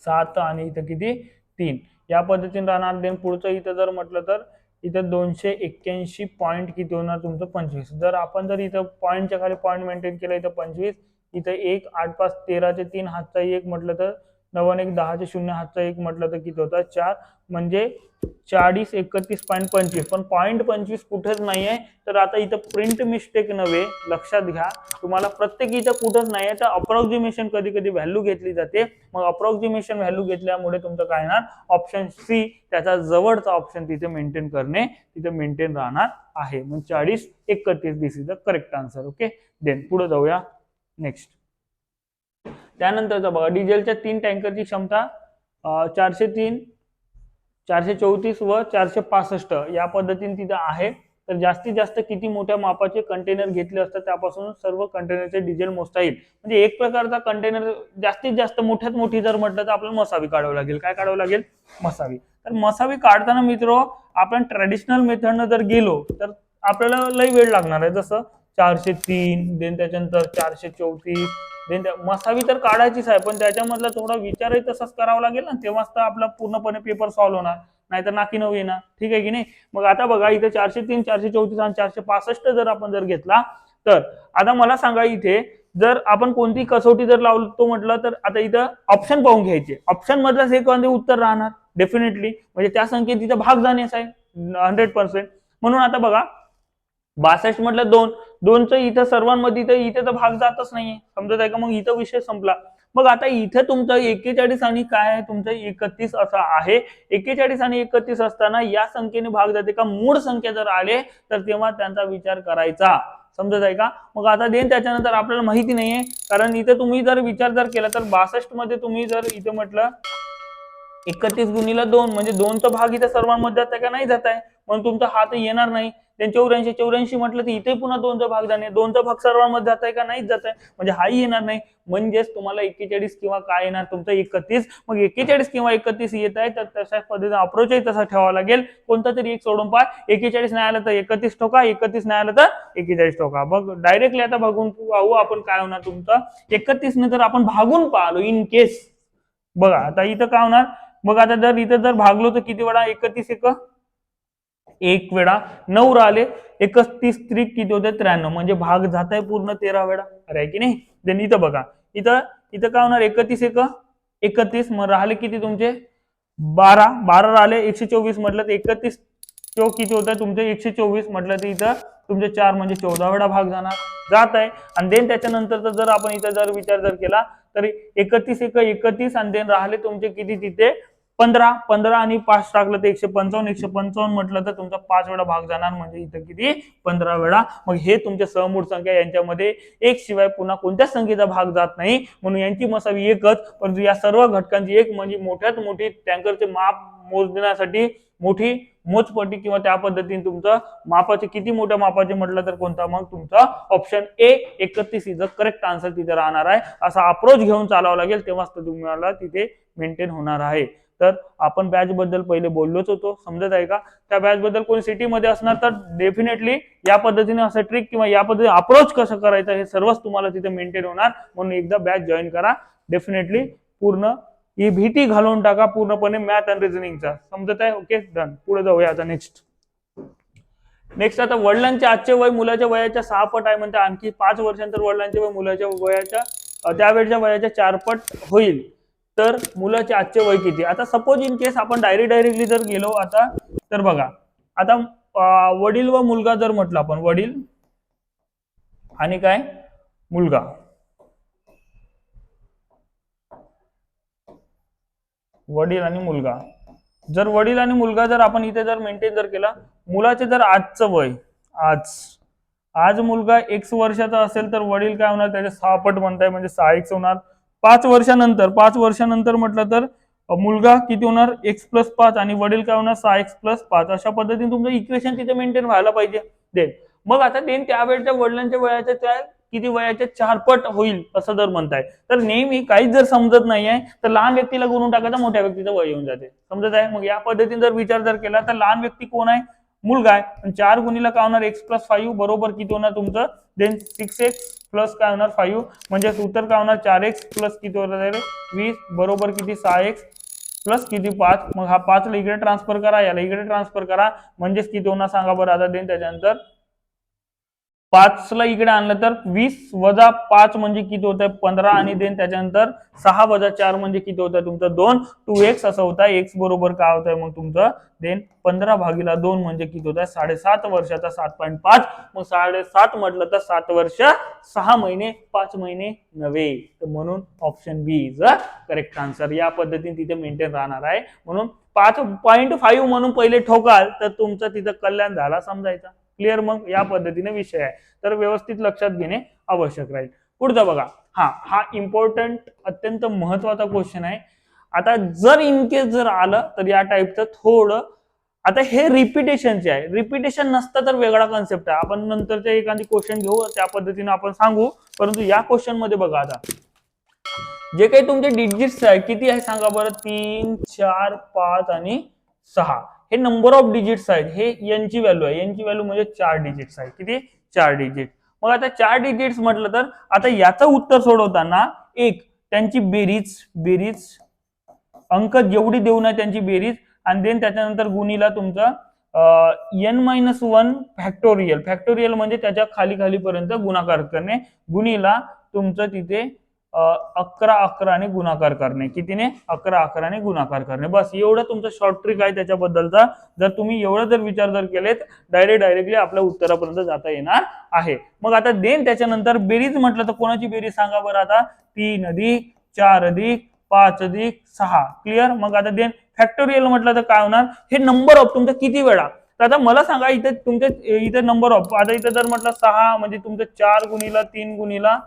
7 आणि इथं किती 3. या पद्धतीने राहणार. देन पुढचं इथं जर म्हटलं तर इथं 281 पॉईंट किती होणार तुमचं 25. जर आपण जर इथं पॉईंटच्या खाली पॉईंट मेंटेन केलं इथं 25 इथं 1 8 5 13 चे 3 हातचा 1 म्हटलं तर 9 1 10 चे 0 हातचा 1 म्हटलं तर किती होतं 4 म्हणजे 40 31.25. पण पॉईंट 25 कुठेच नाहीये. तर आता इथं प्रिंट मिस्टेक नव्हे, लक्षात घ्या तुम्हाला प्रत्येक इथं कुठंच नाहीये. तर अप्रॉक्सिमेशन कधी कधी व्हॅल्यू घेतली जाते. मग अप्रॉक्सिमेशन व्हॅल्यू घेतल्यामुळे तुमचं काय येणार ऑप्शन सी त्याचा जवळचा ऑप्शन तिथे मेंटेन करणे तिथे मेंटेन राहणार आहे. मग 40 31 this is the correct answer. Okay. Then पुढे जाऊया नेक्स्ट. त्यानंतरचा बघा डिझेलच्या 3 टँकरची क्षमता 403 434 व 465 या पद्धतीने तिथं आहे. तर जास्तीत जास्त किती मोठ्या मापाचे कंटेनर घेतले असतात त्यापासून सर्व कंटेनरचे डिझेल मोजता येईल. म्हणजे एक प्रकारचा कंटेनर जास्तीत जास्त मोठ्यात मोठी जर म्हटलं तर आपल्याला मसावी काढावं लागेल. काय काढावं लागेल मसावी. तर मसावी काढताना मित्र आपण ट्रॅडिशनल मेथडनं जर गेलो तर आपल्याला लई वेळ लागणार आहे. जसं 403 देन त्याच्यानंतर 434 देन मसावी तर काढायचीच आहे पण त्याच्यामधला थोडा विचारही तसाच करावा लागेल ना. तेव्हाच तर आपला पूर्णपणे पेपर सॉल्व्ह होणार. नाहीतर नाकी नऊ येणार. ठीक आहे की नाही. मग आता बघा इथे 403 434 आणि 465 जर आपण जर घेतला तर आता मला सांगा इथे जर आपण कोणती कसोटी जर लावतो म्हटलं तर आता इथं ऑप्शन पाहून घ्यायचे. ऑप्शन मधलाच एक उत्तर राहणार डेफिनेटली. म्हणजे त्या संख्येत तिथं भाग जाण्याचा आहे 100%. म्हणून आता बघा 62 म्हटलं 2 2चं इथं सर्वांमध्ये इथे तर भाग जातच नाहीये. समजत आहे का. मग इथं विषय संपला. मग आता इथे तुमचं 41 आणि काय आहे तुमचं 31 असं आहे. 41 आणि 31 असताना या संख्येने भाग जाते का मूळ संख्या जर आले तर तेव्हा त्यांचा विचार करायचा. समजत आहे का. मग आता देन त्याच्यानंतर आपल्याला माहिती नाहीये कारण इथे तुम्ही जर विचार जर केला तर 62 मध्ये तुम्ही जर इथे म्हटलं 31 गुणिला 2 म्हणजे 2चा भाग इथे सर्वांमध्ये जात आहे का नाही जात आहे. म्हणून तुमचा हात येणार नाही. 84 84 म्हटलं तर इथे पुन्हा 2चा भाग जाणे. 2चा भाग सर्वांमध्ये जात आहे का नाहीच जात आहे. म्हणजे हाही येणार नाही. म्हणजेच तुम्हाला 41 किंवा काय येणार तुमचं 31. मग 41 किंवा 31 येत आहे तर तशाच पद्धतीने अप्रोचही तसा ठेवावा लागेल. कोणता तरी एक सोडून पहा. 41 नाही आलं तर 31 ठोका. 31 नाही आलं तर 41 ठोका. मग डायरेक्टली आता भागून पाहू आपण काय होणार तुमचं 31 ने जर आपण भागून पाहिलो इन केस बघा आता इथं काय होणार. मग आता जर इथं जर भागलो तर किती वेळा 31 1 वेळा 9 राहिले 31 त्रिक किती होते 93 म्हणजे भाग जात आहे पूर्ण 13 वेळा. अरे आहे की नाही. देन इथं बघा इथं इथं काय होणार 31 31 मग राहिले किती तुमचे 12 12 राहिले 124 म्हटलं तर 31 तो किती होत आहे तुमचे 124 म्हटलं तर इथं तुमचे 4 म्हणजे 14 वेळा भाग जात आहे. आणि देन त्याच्यानंतर जर आपण इथं जर विचार जर केला तर 31 31 आणि देन राहिले तुमचे किती तिथे 15 15 आणि 5 टाकलं तर 155 155 म्हटलं तर तुमचा 5 वेळा भाग जाणार म्हणजे इथं किती 15 वेळा. मग हे तुमच्या सहमूळ संख्या यांच्यामध्ये एक शिवाय पुन्हा कोणत्याच संख्येचा भाग जात नाही. म्हणून यांची मसावी एकच. परंतु या सर्व घटकांची एक म्हणजे मोठ्यात मोठी टँकरचे माप मोजण्यासाठी मोठी मोजपट्टी किंवा त्या पद्धतीने तुमचं मापाचे किती मोठ्या मापाचे म्हटलं तर कोणता मग तुमचा option A 31 is the correct answer तिथे राहणार आहे. असा अप्रोच घेऊन चालावं लागेल तेव्हाच तुम्हाला तिथे मेंटेन होणार आहे. तर आपण बॅच बद्दल पहिले बोललोच होतो, समजत आहे का? त्या बॅच बद्दल कोणी सिटीमध्ये असणार तर डेफिनेटली या पद्धतीने असं ट्रिक किंवा या पद्धतीने अप्रोच कसं करायचं हे सर्वच तुम्हाला तिथे मेंटेन होणार. म्हणून एकदा बॅच जॉईन करा डेफिनेटली. पूर्ण ही भीती घालून टाका पूर्णपणे मॅथ अँड रिझनिंगचा. समजत आहे? Okay done. पुढे जाऊया आता नेक्स्ट आता वडिलांचे आजचे वय मुलाच्या वयाच्या 6 पट आहे म्हणते. आणखी 5 वर्षांतर वडिलांचे वय मुलाच्या वयाच्या त्यावेळच्या वयाच्या 4 पट होईल. तर मुलाचे आजचे वय किती? आता सपोज इन केस आपण डायरेक्टली जर गेलो आता तर बघा आता वडील व मुलगा जर म्हटलं आपण वडील आणि काय मुलगा, वडील आणि मुलगा जर वडील आणि मुलगा जर आपण इथे जर मेंटेन जर केला, मुलाचे जर आजचं वय आज मुलगा x वर्षाचा असेल तर वडील काय होणार त्याचे 6 पट म्हणताय म्हणजे 6x होणार. 5 वर्षानंतर म्हटलं तर मुलगा किती होणार x+5 आणि वडील काय होणार 6x+5. अशा पद्धतीने तुमचं इक्वेशन तिथे मेंटेन व्हायला पाहिजे. देन मग आता देन त्यावेळेच्या वडिलांच्या वयाच्या त्या किती वयाच्या 4 पट होईल असं जर म्हणताय तर नेहमी काहीच जर समजत नाहीये तर लहान व्यक्तीला गुणून टाकायचं मोठ्या व्यक्तीचं वय येऊन जाते. समजत आहे? मग या पद्धतीने जर विचार जर केला तर लहान व्यक्ती कोण आहे? मुलगा आहे. 4 गुणीला काय होणार x+5 बरोबर किती होणार तुमचं देन 6x प्लस काय होणार 5 म्हणजे उत्तर काय होणार 4x प्लस किती होणार 20 बरोबर किती 6x प्लस किती 5. मग हा 5 ला इकडे ट्रान्सफर करा, याला इकडे ट्रान्सफर करा म्हणजेच किती होणार सांगा बरं आता. देन त्याच्यानंतर 5 ला इकडे आणलं तर 20 वजा 5 म्हणजे किती होत आहे 15 आणि देन त्याच्यानंतर 6 वजा 4 म्हणजे किती होत आहे तुमचं 2 2x असं होत आहे. x बरोबर काय होत आहे मग तुमचं देन 15/2 म्हणजे किती होत आहे 7.5 वर्षाचा 7.5. मग 7.5 म्हटलं तर 7 वर्ष 6 महिने 5 महिने नव्हे. तर म्हणून option B is a correct answer. या पद्धतीने तिथे मेंटेन राहणार आहे. म्हणून 5.5 म्हणून पहिले ठोकाल तर तुमचं तिथं कल्याण झाला समजायचा. क्लिअर? मग या पद्धतीने विषय आहे तर व्यवस्थित लक्षात घेणे आवश्यक राहील. पुढचा बघा हा इम्पॉर्टंट अत्यंत महत्वाचा क्वेश्चन आहे. आता जर इन केस जर आलं तर या टाईपचं थोडं आता हे रिपिटेशनचे आहे. रिपिटेशन नसतं तर वेगळा कॉन्सेप्ट आहे. आपण नंतरच्या एखादी क्वेश्चन घेऊ त्या पद्धतीने आपण सांगू. परंतु या क्वेश्चन मध्ये बघा आता जे काही तुमचे डिजिट्स आहे किती आहे सांगा बरं 3 4 5 आणि 6 हे नंबर ऑफ डिजिट्स आहेत. हे यांची व्हॅल्यू आहे. यांची व्हॅल्यू म्हणजे 4 डिजिट्स आहे. किती 4 डिजिट. मग आता 4 डिजिट्स म्हटलं तर आता याचं उत्तर सोडवताना एक त्यांची बेरीज अंक जेवढी देऊ नये त्यांची बेरीज आणि देन त्याच्यानंतर गुणीला तुमचा n-1 फॅक्टोरियल म्हणजे त्याच्या खाली पर्यंत गुणाकार करणे गुणीला तुमचं तिथे 11 ने गुणाकार करणे. कितीने 11 ने गुणाकार करणे. बस एवढं तुमचं शॉर्ट ट्रिक आहे त्याच्याबद्दलचा. जर तुम्ही एवढं जर विचार जर केलेत डायरेक्टली आपल्या उत्तरापर्यंत जाता येणार आहे. मग आता देन त्याच्यानंतर बेरीज म्हटलं तर कोणाची बेरीज सांगा बरं आता 3 अधिक 4 अधिक 5 अधिक 6. क्लिअर? मग आता देन फॅक्टोरियल म्हटलं तर काय होणार हे नंबर ऑफ तुमचा किती वेळा. तर आता मला सांगा इथे तुमचे इथे नंबर ऑफ आता इथे जर म्हटलं 6 म्हणजे तुमचं 4 गुणीला 3 गुणीला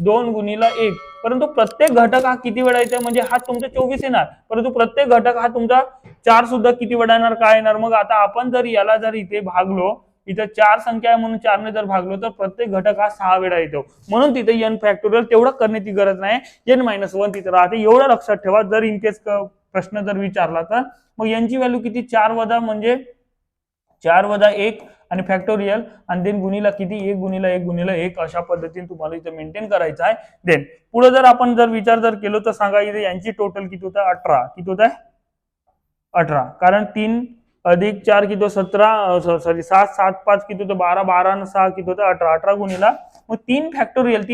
2 गुणीला 1 परंतु प्रत्येक घटक हा किती वेळा येतो म्हणजे हा तुमचा 24 येणार. परंतु प्रत्येक घटक हा तुमचा 4 सुद्धा किती वेळा येणार काय येणार. मग आता आपण जर याला जर इथे भागलो इथे 4 संख्या आहे म्हणून 4 ने जर भागलो तर प्रत्येक घटक हा 6 वेळा येतो. म्हणून तिथे n फॅक्टोरियल तेवढं करण्याची गरज नाही. n-1 तिथे राहते. एवढं लक्षात ठेवा. जर इन केस प्रश्न जर विचारला तर मग यांची व्हॅल्यू किती 4 वजा म्हणजे 4 वजा 1 आणि फॅक्टोरियल आणि देन गुणीला किती 1 गुणीला 1 गुणीला 1 अशा पद्धतीने तुम्हाला इथे मेंटेन करायचं आहे. देन पुढे जर आपण जर विचार जर केलो तर सांगा इथे यांची टोटल किती होतं 18. किती होत आहे 18 कारण 3 अधिक 4 किती 17 सॉरी 7 7 5 किती होतं 12 12 आणि 6 किती होतं 18 18 गुणीला मग 3 फॅक्टोरियल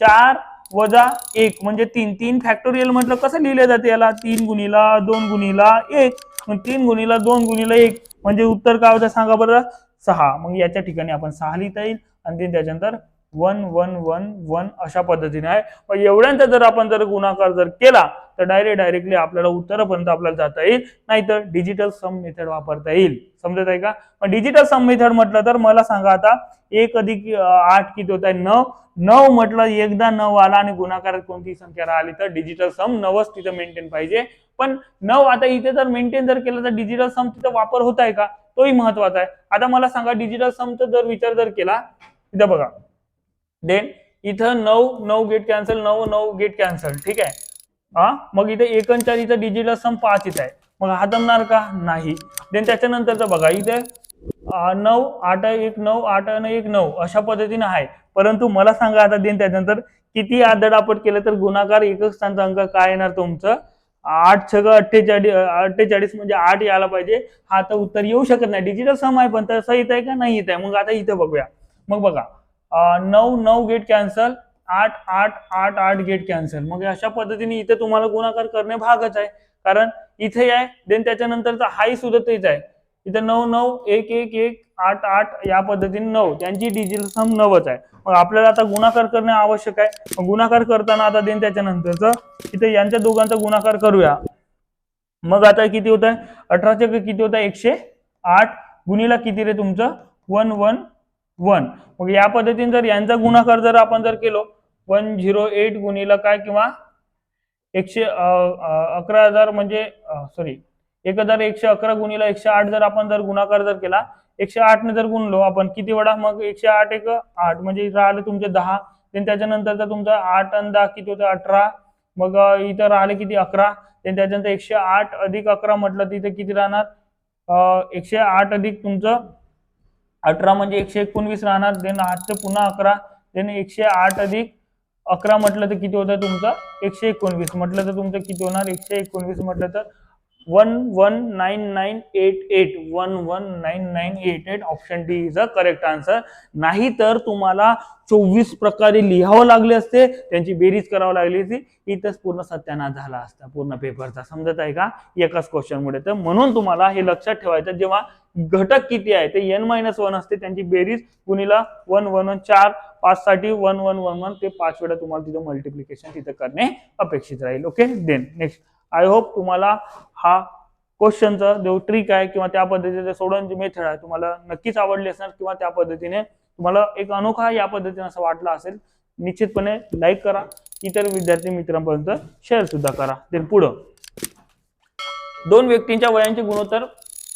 4 वजा 1 म्हणजे 3 फॅक्टोरियल म्हटलं कसं लिहिले जाते याला 3 गुणीला 2 गुणीला 1 मग 3 गुणीला 2 गुणीला 1 म्हणजे उत्तर काय होतं सांगा बरं 6. मग याच्या ठिकाणी आपण 6 लिहिता येईल आणि त्याच्यानंतर 1 1 1 1 अशा पद्धतीने आहे. मग एवढ्यांचा जर आपण जर गुणाकार जर केला तर डायरेक्टली आपल्याला उत्तरापर्यंत आपल्याला जाता येईल, नाहीतर डिजिटल सम मेथड वापरता येईल. समजत आहे का? पण डिजिटल सम मेथड म्हटलं तर मला सांगा आता 1 अधिक 8 किती होत आहे? 9. 9 म्हटलं एकदा 9 आला आणि गुणाकारात कोणती संख्या राहिली तर डिजिटल सम 9च तिथं मेंटेन पाहिजे. पण 9 आता इथे जर मेंटेन जर केलं तर डिजिटल सम तिथं वापर होत आहे का, तोही महत्वाचा आहे. आता मला सांगा डिजिटल समचा जर विचार जर केला इथं बघा, देन इथं 9 गेट कॅन्सल, 9 गेट कॅन्सल, ठीक आहे. मग इथे 1 आणि 4 इथं डिजिटल सम 5 इथं आहे, मग हा जमणार का? नाही. देन त्याच्यानंतरचं बघा इथे 9 8 1 9 8 आणि 1 9 अशा पद्धतीने आहे. परंतु मला सांगा आता देन त्याच्यानंतर किती आदळआपट केलं तर गुणाकार एकक स्थानचा अंक काय येणार तुमचं? 8 6 48 म्हणजे 8 यायला पाहिजे. हा तर उत्तर येऊ शकत नाही. डिजिटल सम आहे पण तसं येत आहे का? नाही येत आहे. मग आता इथं बघूया. मग बघा 9 गेट कॅन्सल, 8 गेट कॅन्सल. मग अशा पद्धतीने इथे तुम्हाला गुणाकार करणे भागच आहे, कारण इथे आहे. देन त्याच्यानंतरचा हाही सुद्धा तेच आहे. इथं 9 1 1 1 8 या पद्धतीने 9 त्यांची डिजिटल सम 9च आहे. मग आपल्याला आता गुणाकार करणे आवश्यक आहे. मग गुणाकार करताना आता देन त्याच्यानंतरच इथे यांच्या दोघांचा गुणाकार करूया. मग आता किती होत आहे? 18 किती होत आहे? 108 गुणिला किती रे तुमचं? 111. मग या पद्धतीने जर यांचा गुणाकार जर आपण जर केलो 108 गुणिला काय किंवा 11,000 म्हणजे सॉरी 1111 गुणिला 108 जर आपण जर गुणाकार जर केला 108 ने जर गुणलो आपण किती वडा, मग 108 1 8 म्हणजे राहिले तुमचे 10. त्याच्यानंतरचा तुमचा 8 आणि 10 किती होतं? 18. मग इथं राहिले किती? 11. त्याच्यानंतर 108 अधिक 11 म्हटलं तिथे किती राहणार? 108 अधिक तुमचं 18 म्हणजे 119 राहणार. देन 8 पुन्हा 11. देन 108 अधिक 11 म्हटलं तर किती होतं तुमचं? 119 म्हटलं तर तुमचं किती होणार? 119 म्हटलं तर 119988 119988. Option D is a correct answer. नाही तर तुम्हाला 24 प्रकारे लिहावं लागले असते, त्यांची बेरीज करावं लागली असती, इथंच पूर्ण सत्यानाश झाला असता पूर्ण पेपरचा. समजत आहे का? एकाच क्वेश्चन मुळे. तर म्हणून तुम्हाला हे लक्षात ठेवायचं, जेव्हा घटक किती आहे ते n-1 असते, त्यांची बेरीज गुणिला 1 1 1 4 5 साठी 1 1 1 1 ते 5 वेळा तुम्हाला तिथं मल्टिप्लिकेशन तिथं करणे अपेक्षित राहील. Okay. Then next, I hope तुम्हाला हा क्वेश्चनचा जो ट्रिक आहे किंवा त्या पद्धतीने सोडवण्याची मेथड आहे तुम्हाला नक्कीच आवडली असणार, किंवा त्या पद्धतीने तुम्हाला एक अनोखा या पद्धतीने असं वाटलं असेल. निश्चितपणे लाईक करा, इतर विद्यार्थी मित्रांपर्यंत शेअर सुद्धा करा. ते पुढं 2 व्यक्तींच्या वयांचे गुणोत्तर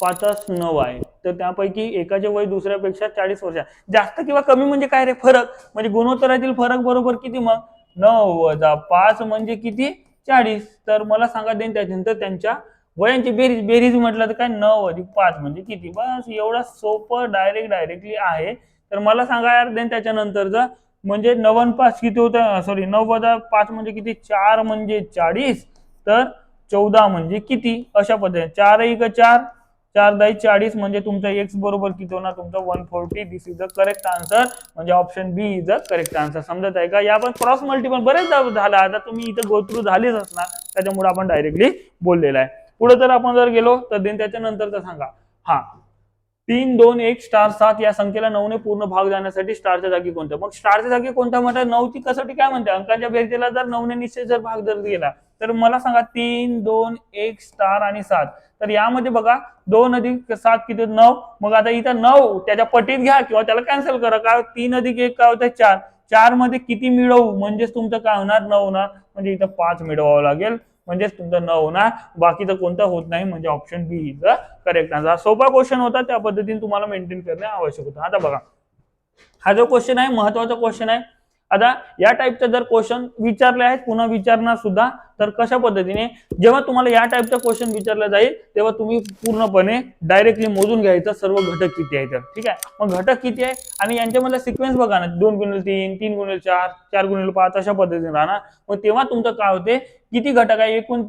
5:9 आहे, तर त्यापैकी एकाचे वय दुसऱ्यापेक्षा 40 वर्ष जास्त किंवा कमी म्हणजे काय रे? फरक. म्हणजे गुणोत्तरातील फरक बरोबर किती? मग 9 - 5 म्हणजे किती? 40. तर मला सांगा देन त्याच्यानंतर त्यांच्या वयांची बेरीज म्हटलं तर काय? 9 अधिक 5 म्हणजे किती? बस एवढा सोपं डायरेक्टली आहे. तर मला सांगा यार देन त्याच्यानंतरचं म्हणजे 9 आणि 5 किती होतं? सॉरी 9 वजा 5 म्हणजे किती? 4 म्हणजे 40. तर 14 म्हणजे किती? अशा पद्धतीने 4 1 4 4 10 40 म्हणजे तुमचा x बरोबर किती होणार? तुमचा 140. This is the correct answer. म्हणजे option B is the correct answer. समजत आहे का? या पण क्रॉस मल्टिपल बरेच झाला, आता तुम्ही इथं गो थ्रू झालेच असणार, त्याच्यामुळे आपण डायरेक्टली बोललेला आहे. पुढे जर आपण जर गेलो तर देन त्याच्यानंतरचा सांगा 3 2 1 स्टार 7 या संख्येला 9 ने पूर्ण भाग जाण्यासाठी स्टारच्या जागी कोणता? मग स्टारच्या जागी कोणता म्हणतात? 9 ची कसोटी काय म्हणते? अंकांच्या बेरजेला जर 9 ने निश्चित जर भाग जर गेला तर मला सांगा 3 2 1 स्टार आणि 7. तर यामध्ये बघा 2 अधिक 7 किती? 9. मग आता इथं 9 त्याच्या पटीत घ्या किंवा त्याला कॅन्सल करा. काय? 3 अधिक 1 काय होतं? 4. 4 मध्ये किती मिळवू म्हणजेच तुमचं काय होणार? 9 होणार. म्हणजे इथं 5 मिळवावं लागेल, म्हणजेच तुमचं 9 होणार. बाकीचं कोणतं होत नाही. म्हणजे option B is the correct answer. सोपा क्वेश्चन होता, त्या पद्धतीने तुम्हाला मेंटेन करणे आवश्यक होतं. आता बघा हा जो क्वेश्चन आहे महत्वाचा क्वेश्चन आहे. आता या टाईपचा जर क्वेश्चन विचारले आहेत, पुन्हा विचारणार सुद्धा, तर कशा पद्धतीने जेव्हा तुम्हाला या टाईपचा क्वेश्चन विचारला जाईल तेव्हा तुम्ही पूर्णपणे डायरेक्टली मोजून घ्यायचं सर्व घटक किती आहेत. ठीक आहे. मग घटक किती आहे आणि यांच्यामधला सिक्वेन्स बघा ना, 2 गुणिले 3 3 गुणिले 4 4 गुणिले 5 अशा पद्धतीने राहणार. मग तेव्हा तुमचं काय होते? किती घटक आहे? एकूण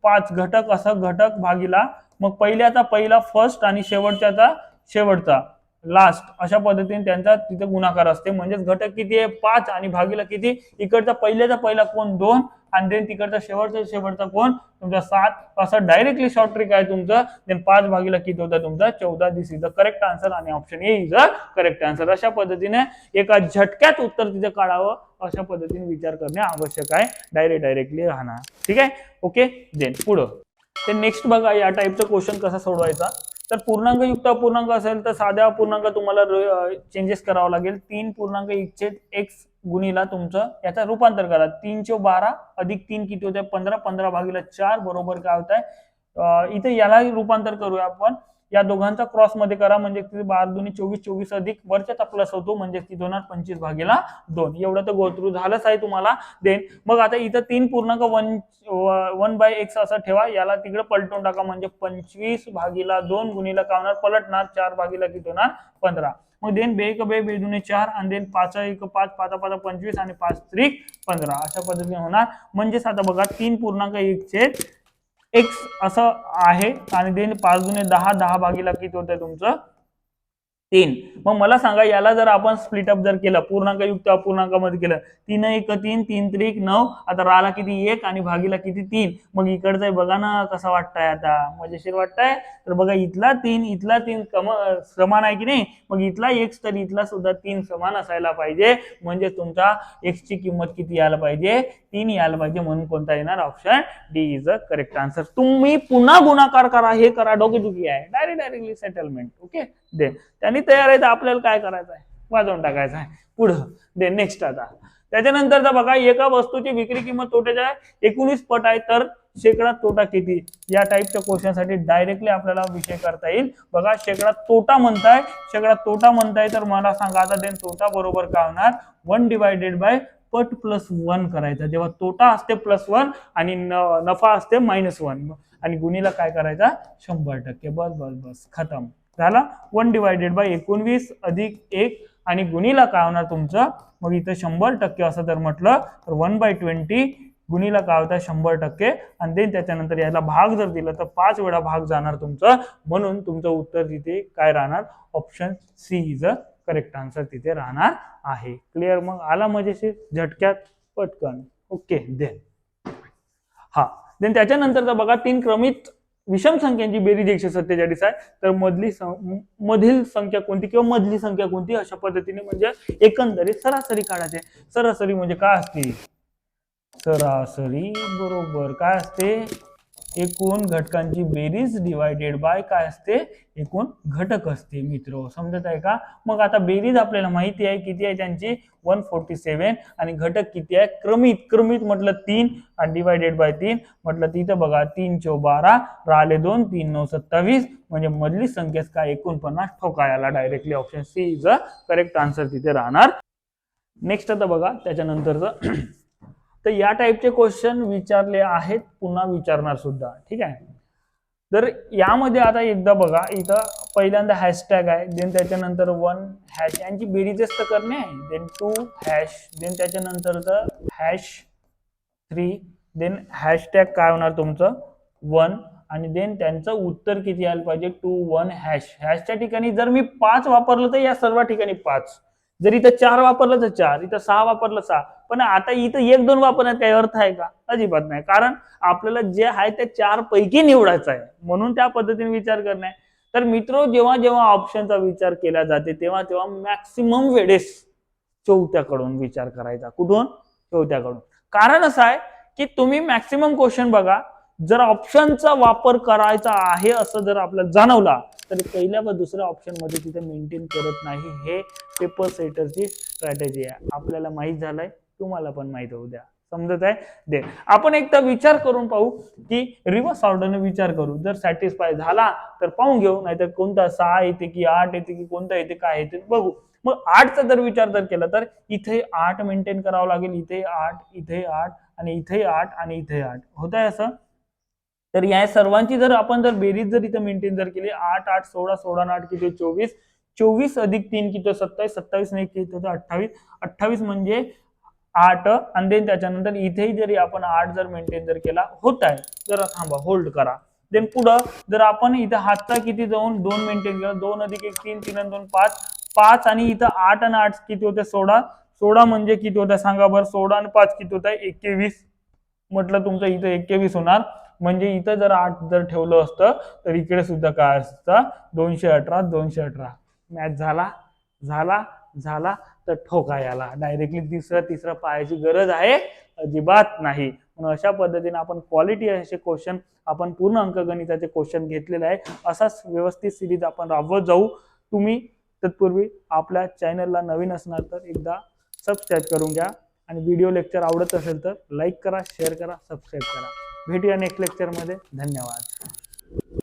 5 घटक. असं घटक भागीला मग पहिल्याचा पहिला फर्स्ट आणि शेवटच्याचा शेवटचा लास्ट अशा पद्धतीने त्यांचा तिथे गुणाकार असते. म्हणजेच घटक किती आहे? 5 आणि भागीला किती? इकडचा पहिल्याचा पहिला कोण? 2 आणि देन तिकडचा शेवटचा कोण? तुमचा 7. असं डायरेक्टली शॉर्ट ट्रिक आहे तुमचं. देन 5 भागीला किती होता? तुमचा 14. दिस इज द करेक्ट आन्सर आणि option A is the correct answer. अशा पद्धतीने एका झटक्यात उत्तर तिथे काढावं, अशा पद्धतीने विचार करणे आवश्यक आहे. डायरेक्टली राहणार. ठीक आहे. ओके, देन पुढं ते नेक्स्ट बघा, या टाईपचा क्वेश्चन कसा सोडवायचा. तर पूर्णांक युक्त अपूर्णांक असेल तर साध्या अपूर्णांक तुम्हाला चेंजेस करावं लागेल. 3.1 एक्स गुणीला तुमचं याचा रूपांतर करा. 3×12 अधिक 3 किती होते 15, 15/4 बरोबर काय होत आहे. इथे याला रूपांतर करूया आपण. या दोघांचा क्रॉस मध्ये करा म्हणजे 12×2 24, 24 अधिक वरच्याचा प्लस होतो म्हणजे किती होणार 25/2. एवढं तर गोथ्रू झालंच आहे तुम्हाला. देन मग आता इथं 3.1/x असं ठेवा, याला तिकडे पलटून टाका म्हणजे 25/2 गुणीला काय होणार पलटणार 4 किती होणार 15. मग देन 2×2 4 आणि देन 5×1 5, 5×5 25 आणि 5×3 15 अशा पद्धतीने होणार. म्हणजेच आता बघा 3.1 एक्स असं आहे आणि देन 5×10 10 किती होतं तुमचं 3. मग मला सांगा याला जर आपण स्प्लिट अप जर केलं पूर्णांक युक्त अपूर्णांकामध्ये केलं 3×1 3 3×3 9 आता राहिला किती 1 आणि भागीला किती 3. मग इकडचं आहे बघा ना कसं वाटतंय आता मजेशीर वाटतंय. तर बघा इथला 3 समान आहे की नाही. मग इथला x तर इथला सुद्धा 3 समान असायला पाहिजे म्हणजे तुमचा x ची किंमत किती यायला पाहिजे 3 यायला पाहिजे. म्हणून कोणता येणार option D is a correct answer. तुम्ही पुन्हा गुणाकार करा हे करा डोकेदुखी आहे डायरेक्टली सेटलमेंट. ओके, देन त्यांनी तयार आहे तर आपल्याला काय करायचं आहे वाजवून टाकायचं आहे. पुढं दे नेक्स्ट आता त्याच्यानंतर बघा एका वस्तूची विक्री किंमत तोट्याच्या 19 पट आहे तर शेकडा तोटा किती. या टाईपच्या क्वेश्चन साठी डायरेक्टली आपल्याला विषय करता येईल. बघा शेकडा तोटा म्हणताय तर मला सांगा आता देन तोटा बरोबर काय होणार 1/, पट +1 करायचा. जेव्हा तोटा असते +1 आणि नफा असते -1 आणि गुणीला काय करायचा 100%. बस बस बस खतम झाला. 1/19 अधिक 1 आणि गुणीला काय होणार तुमचं मग इथं 100% असं जर म्हटलं तर 1/20 गुणीला काय होता 100% आणि देन त्याच्यानंतर याला भाग जर दिला तर 5 वेळा भाग जाणार तुमचं. म्हणून तुमचं उत्तर तिथे काय राहणार option C is a correct answer तिथे राहणार आहे. क्लिअर. मग आला मजेशीर झटक्यात पटकन. ओके, देन देन त्याच्यानंतर बघा 3 क्रमित विषम संख्यांची बेरीज 147 आहे तर मधील संख्या कोणती किंवा मधली संख्या कोणती अशा पद्धतीने म्हणजे एकंदरीत सरासरी काढायचे. सरासरी म्हणजे काय असते सरासरी बरोबर काय असते एकूण घटकांची बेरीज डिवायडेड बाय काय असते एकूण घटक असते. मित्र समजत आहे का. मग आता बेरीज आपल्याला माहिती आहे किती आहे त्यांची 147 आणि घटक किती आहे क्रमित म्हटलं 3 आणि डिवायडेड बाय 3 म्हटलं तिथं बघा 3×4 = 12 राहिले 2 3×9 = 27 म्हणजे मधली संख्या काय 49 ठोका याला directly option C is a correct answer तिथे राहणार. नेक्स्ट आता बघा त्याच्यानंतरचं तर या टाईपचे क्वेश्चन विचारले आहेत पुन्हा विचारणार सुद्धा. ठीक आहे. तर यामध्ये आता एकदा बघा इथं पहिल्यांदा हॅशटॅग आहे देन त्याच्यानंतर 1 यांची बेरीजच तर करणे आहे देन 2 देन त्याच्यानंतरचं #3 देन हॅशटॅग काय होणार तुमचं 1 आणि देन त्यांचं उत्तर किती यायला पाहिजे 2 1 हॅशच्या ठिकाणी जर मी 5 वापरलं तर या सर्व ठिकाणी 5 जर इथं 4 वापरलं तर 4 इथं 6 वापरलं 6 पण आता इथं 1 2 वापरण्यात काही अर्थ आहे का अजिबात नाही. कारण आपल्याला जे आहे ते 4 पैकी निवडायचं आहे म्हणून त्या पद्धतीने विचार करणे. तर मित्र जेव्हा जेव्हा ऑप्शनचा विचार केला जाते तेव्हा तेव्हा मॅक्सिमम वेळेस चौथ्याकडून विचार करायचा. कुठून चौथ्याकडून. कारण असं आहे की तुम्ही मॅक्सिमम क्वेश्चन बघा जर ऑप्शनचा वापर करायचा आहे असं जर आपल्याला जाणवला तर पहिल्या व दुसऱ्या ऑप्शन मध्ये तिथे मेंटेन करत नाही. हे पेपर सेटरची स्ट्रॅटेजी आहे. आपल्याला माहित झालंय तुम्हाला पण माहित होऊ द्या. समजत आहे. दे आपण एकदा विचार करून पाहू की रिव्हर्स ऑर्डरने विचार करू. जर सॅटिस्फाय झाला तर पाहून घेऊ नाहीतर कोणता 6 येते की 8 येते की कोणता येते काय येते बघू. मग 8चा जर विचार जर केला तर इथे 8 मेंटेन करावं लागेल. इथे 8 इथे 8 आणि इथे 8 आणि इथे 8 होत आहे असं. तर या सर्वांची जर आपण जर बेरीज जर इथे मेंटेन जर केली 8 8 16 16 8 किती 24 24 अधिक 3 किती 27 27 ने किती होतं 28 28 म्हणजे 8 आणि देन त्याच्यानंतर इथेही जरी आपण 8 जर मेंटेन जर केला होत आहे. जरा थांबा होल्ड करा. देन पुढं जर आपण इथं हातचा किती जाऊन 2 मेंटेन केला 2 अधिक 1 3 3 आणि 2 5 5 आणि इथं 8 आणि 8 किती होते 16 16 म्हणजे किती होतं सांगा बरं 16 आणि 5 किती होत आहे 21 म्हटलं तुमचं इथं 21 होणार. म्हणजे इथं जर 8 जर ठेवलं असतं तर इकडे सुद्धा काय असतं 218 218 मॅच झाला तर ठोका याला डायरेक्टली तिसरा पायाची गरज आहे अजिबात नाही. आणि अशा पद्धतीने आपण क्वालिटी असे क्वेश्चन आपण पूर्ण अंकगणिताचे क्वेश्चन घेतलेले आहे. असाच व्यवस्थित सिरीज आपण राबवत जाऊ. तुम्ही तत्पूर्वी आपल्या चॅनलला नवीन असणार तर एकदा सबस्क्राईब करून घ्या आणि व्हिडिओ लेक्चर आवडत असेल तर लाईक करा, शेअर करा, सबस्क्राईब करा. भेटूया नेक्स्ट लेक्चरमध्ये. धन्यवाद.